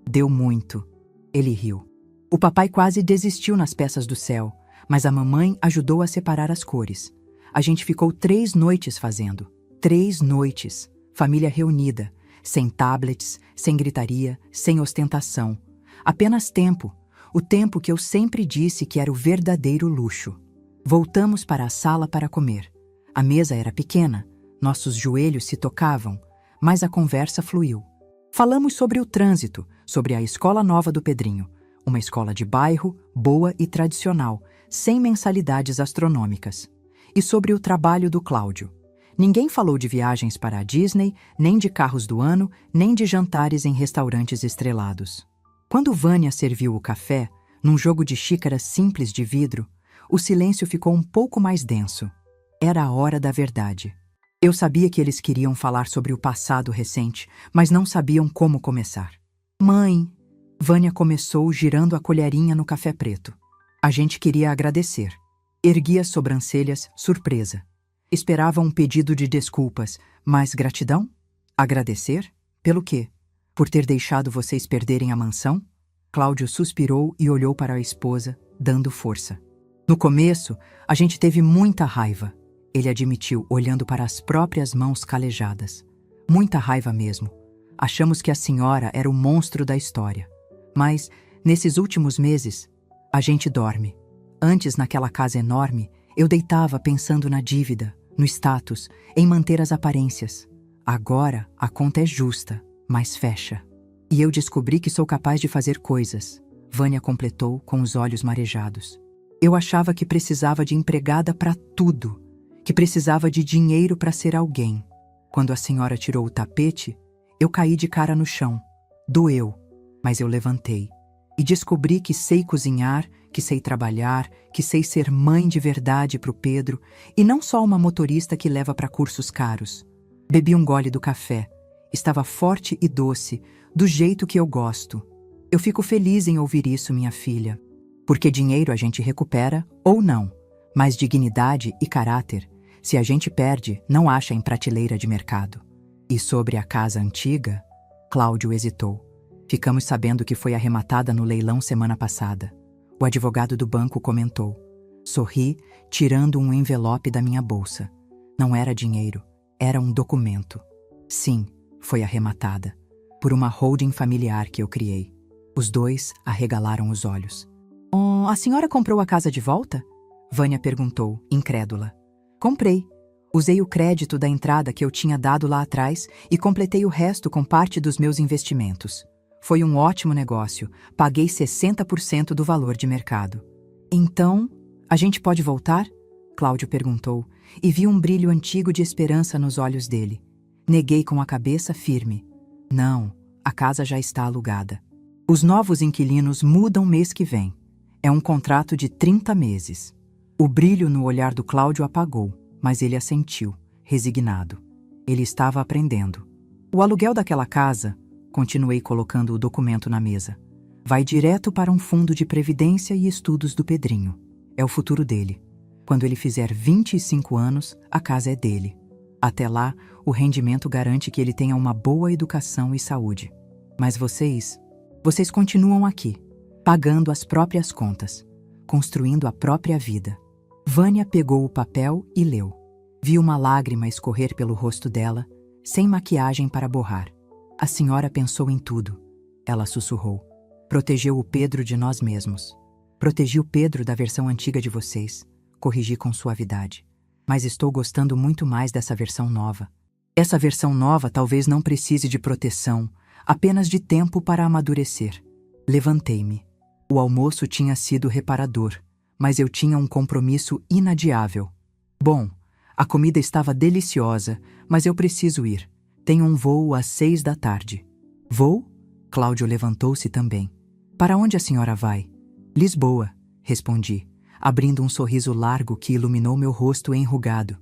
Deu muito. Ele riu. O papai quase desistiu nas peças do céu, mas a mamãe ajudou a separar as cores. A gente ficou 3 noites fazendo. 3 noites. Família reunida. Sem tablets, sem gritaria, sem ostentação. Apenas tempo. O tempo que eu sempre disse que era o verdadeiro luxo. Voltamos para a sala para comer. A mesa era pequena, nossos joelhos se tocavam, mas a conversa fluiu. Falamos sobre o trânsito, sobre a escola nova do Pedrinho, uma escola de bairro, boa e tradicional, sem mensalidades astronômicas. E sobre o trabalho do Cláudio. Ninguém falou de viagens para a Disney, nem de carros do ano, nem de jantares em restaurantes estrelados. Quando Vânia serviu o café, num jogo de xícaras simples de vidro, o silêncio ficou um pouco mais denso. Era a hora da verdade. Eu sabia que eles queriam falar sobre o passado recente, mas não sabiam como começar. Mãe, Vânia começou girando a colherinha no café preto. A gente queria agradecer. Ergui as sobrancelhas, surpresa. Esperava um pedido de desculpas, mas gratidão? Agradecer? Pelo quê? Por ter deixado vocês perderem a mansão? Cláudio suspirou e olhou para a esposa, dando força. No começo, a gente teve muita raiva. Ele admitiu, olhando para as próprias mãos calejadas. Muita raiva mesmo. Achamos que a senhora era o monstro da história. Mas, nesses últimos meses, a gente dorme. Antes, naquela casa enorme, eu deitava pensando na dívida, no status, em manter as aparências. Agora, a conta é justa, mas fecha. E eu descobri que sou capaz de fazer coisas, Vânia completou com os olhos marejados. Eu achava que precisava de empregada para tudo, que precisava de dinheiro para ser alguém. Quando a senhora tirou o tapete, eu caí de cara no chão. Doeu, mas eu levantei. E descobri que sei cozinhar, que sei trabalhar, que sei ser mãe de verdade para o Pedro, e não só uma motorista que leva para cursos caros. Bebi um gole do café. Estava forte e doce, do jeito que eu gosto. Eu fico feliz em ouvir isso, minha filha. Porque dinheiro a gente recupera ou não, mas dignidade e caráter, se a gente perde, não acha em prateleira de mercado. E sobre a casa antiga, Cláudio hesitou. Ficamos sabendo que foi arrematada no leilão semana passada. O advogado do banco comentou. Sorri, tirando um envelope da minha bolsa. Não era dinheiro, era um documento. Sim, foi arrematada. Por uma holding familiar que eu criei. Os dois arregalaram os olhos. Oh, a senhora comprou a casa de volta? Vânia perguntou, incrédula. Comprei. Usei o crédito da entrada que eu tinha dado lá atrás e completei o resto com parte dos meus investimentos. Foi um ótimo negócio. Paguei 60% do valor de mercado. Então, a gente pode voltar? Cláudio perguntou, e vi um brilho antigo de esperança nos olhos dele. Neguei com a cabeça firme. Não, a casa já está alugada. Os novos inquilinos mudam mês que vem. É um contrato de 30 meses. O brilho no olhar do Cláudio apagou, mas ele assentiu, resignado. Ele estava aprendendo. O aluguel daquela casa, continuei colocando o documento na mesa, vai direto para um fundo de previdência e estudos do Pedrinho. É o futuro dele. Quando ele fizer 25 anos, a casa é dele. Até lá, o rendimento garante que ele tenha uma boa educação e saúde. Mas vocês continuam aqui, pagando as próprias contas, construindo a própria vida. Vânia pegou o papel e leu. Vi uma lágrima escorrer pelo rosto dela, sem maquiagem para borrar. A senhora pensou em tudo. Ela sussurrou. Protegeu o Pedro de nós mesmos. Protegi o Pedro da versão antiga de vocês. Corrigi com suavidade. Mas estou gostando muito mais dessa versão nova. Essa versão nova talvez não precise de proteção, apenas de tempo para amadurecer. Levantei-me. O almoço tinha sido reparador, mas eu tinha um compromisso inadiável. Bom, a comida estava deliciosa, mas eu preciso ir. Tenho um voo às 6 da tarde. Voo? Cláudio levantou-se também. Para onde a senhora vai? Lisboa, respondi, abrindo um sorriso largo que iluminou meu rosto enrugado.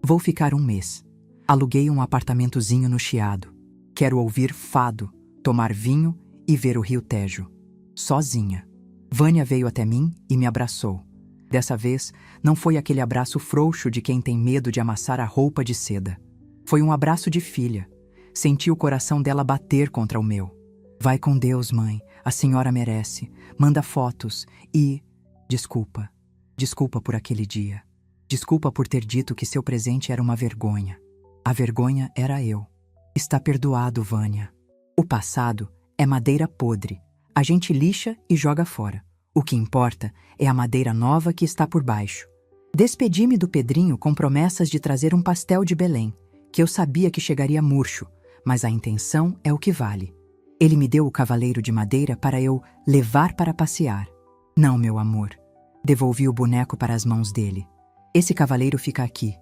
Vou ficar 1 mês. Aluguei um apartamentozinho no Chiado. Quero ouvir fado, tomar vinho e ver o Rio Tejo. Sozinha. Vânia veio até mim e me abraçou. Dessa vez, não foi aquele abraço frouxo de quem tem medo de amassar a roupa de seda. Foi um abraço de filha. Senti o coração dela bater contra o meu. Vai com Deus, mãe. A senhora merece. Manda fotos e... Desculpa. Desculpa por aquele dia. Desculpa por ter dito que seu presente era uma vergonha. A vergonha era eu. Está perdoado, Vânia. O passado é madeira podre. A gente lixa e joga fora. O que importa é a madeira nova que está por baixo. Despedi-me do Pedrinho com promessas de trazer um pastel de Belém, que eu sabia que chegaria murcho, mas a intenção é o que vale. Ele me deu o cavaleiro de madeira para eu levar para passear. Não, meu amor. Devolvi o boneco para as mãos dele. Esse cavaleiro fica aqui.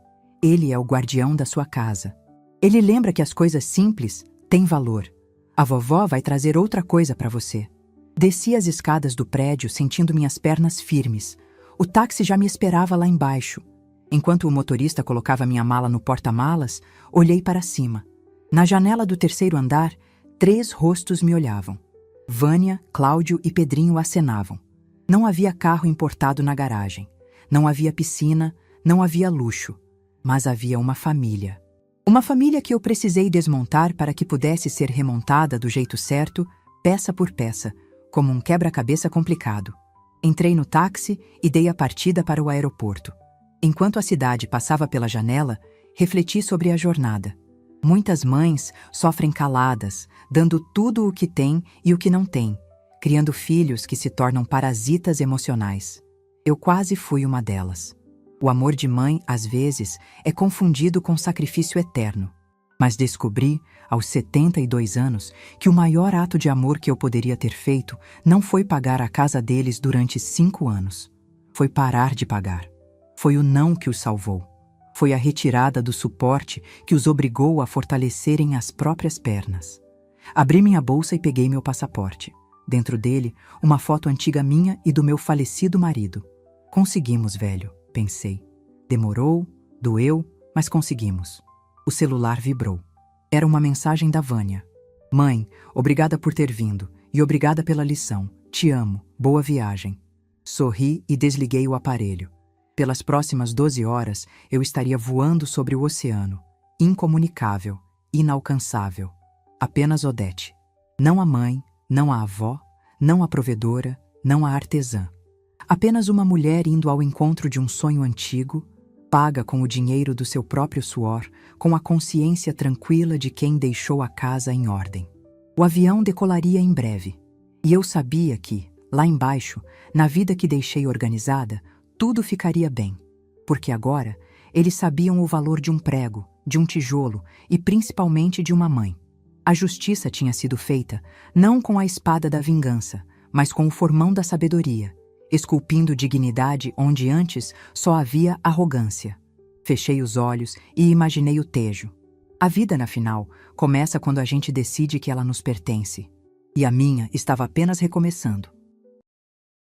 Ele é o guardião da sua casa. Ele lembra que as coisas simples têm valor. A vovó vai trazer outra coisa para você. Desci as escadas do prédio sentindo minhas pernas firmes. O táxi já me esperava lá embaixo. Enquanto o motorista colocava minha mala no porta-malas, olhei para cima. Na janela do terceiro andar, 3 rostos me olhavam. Vânia, Cláudio e Pedrinho acenavam. Não havia carro importado na garagem. Não havia piscina, não havia luxo. Mas havia uma família. Uma família que eu precisei desmontar para que pudesse ser remontada do jeito certo, peça por peça, como um quebra-cabeça complicado. Entrei no táxi e dei a partida para o aeroporto. Enquanto a cidade passava pela janela, refleti sobre a jornada. Muitas mães sofrem caladas, dando tudo o que têm e o que não têm, criando filhos que se tornam parasitas emocionais. Eu quase fui uma delas. O amor de mãe, às vezes, é confundido com sacrifício eterno. Mas descobri, aos 72 anos, que o maior ato de amor que eu poderia ter feito não foi pagar a casa deles durante 5 anos. Foi parar de pagar. Foi o não que os salvou. Foi a retirada do suporte que os obrigou a fortalecerem as próprias pernas. Abri minha bolsa e peguei meu passaporte. Dentro dele, uma foto antiga minha e do meu falecido marido. Conseguimos, velho, pensei. Demorou, doeu, mas conseguimos. O celular vibrou. Era uma mensagem da Vânia. Mãe, obrigada por ter vindo e obrigada pela lição. Te amo. Boa viagem. Sorri e desliguei o aparelho. Pelas próximas 12 horas, eu estaria voando sobre o oceano. Incomunicável, inalcançável. Apenas Odete. Não a mãe, não a avó, não a provedora, não a artesã. Apenas uma mulher indo ao encontro de um sonho antigo, paga com o dinheiro do seu próprio suor, com a consciência tranquila de quem deixou a casa em ordem. O avião decolaria em breve. E eu sabia que, lá embaixo, na vida que deixei organizada, tudo ficaria bem. Porque agora, eles sabiam o valor de um prego, de um tijolo e principalmente de uma mãe. A justiça tinha sido feita, não com a espada da vingança, mas com o formão da sabedoria, esculpindo dignidade onde antes só havia arrogância. Fechei os olhos e imaginei o Tejo. A vida, na final, começa quando a gente decide que ela nos pertence. E a minha estava apenas recomeçando.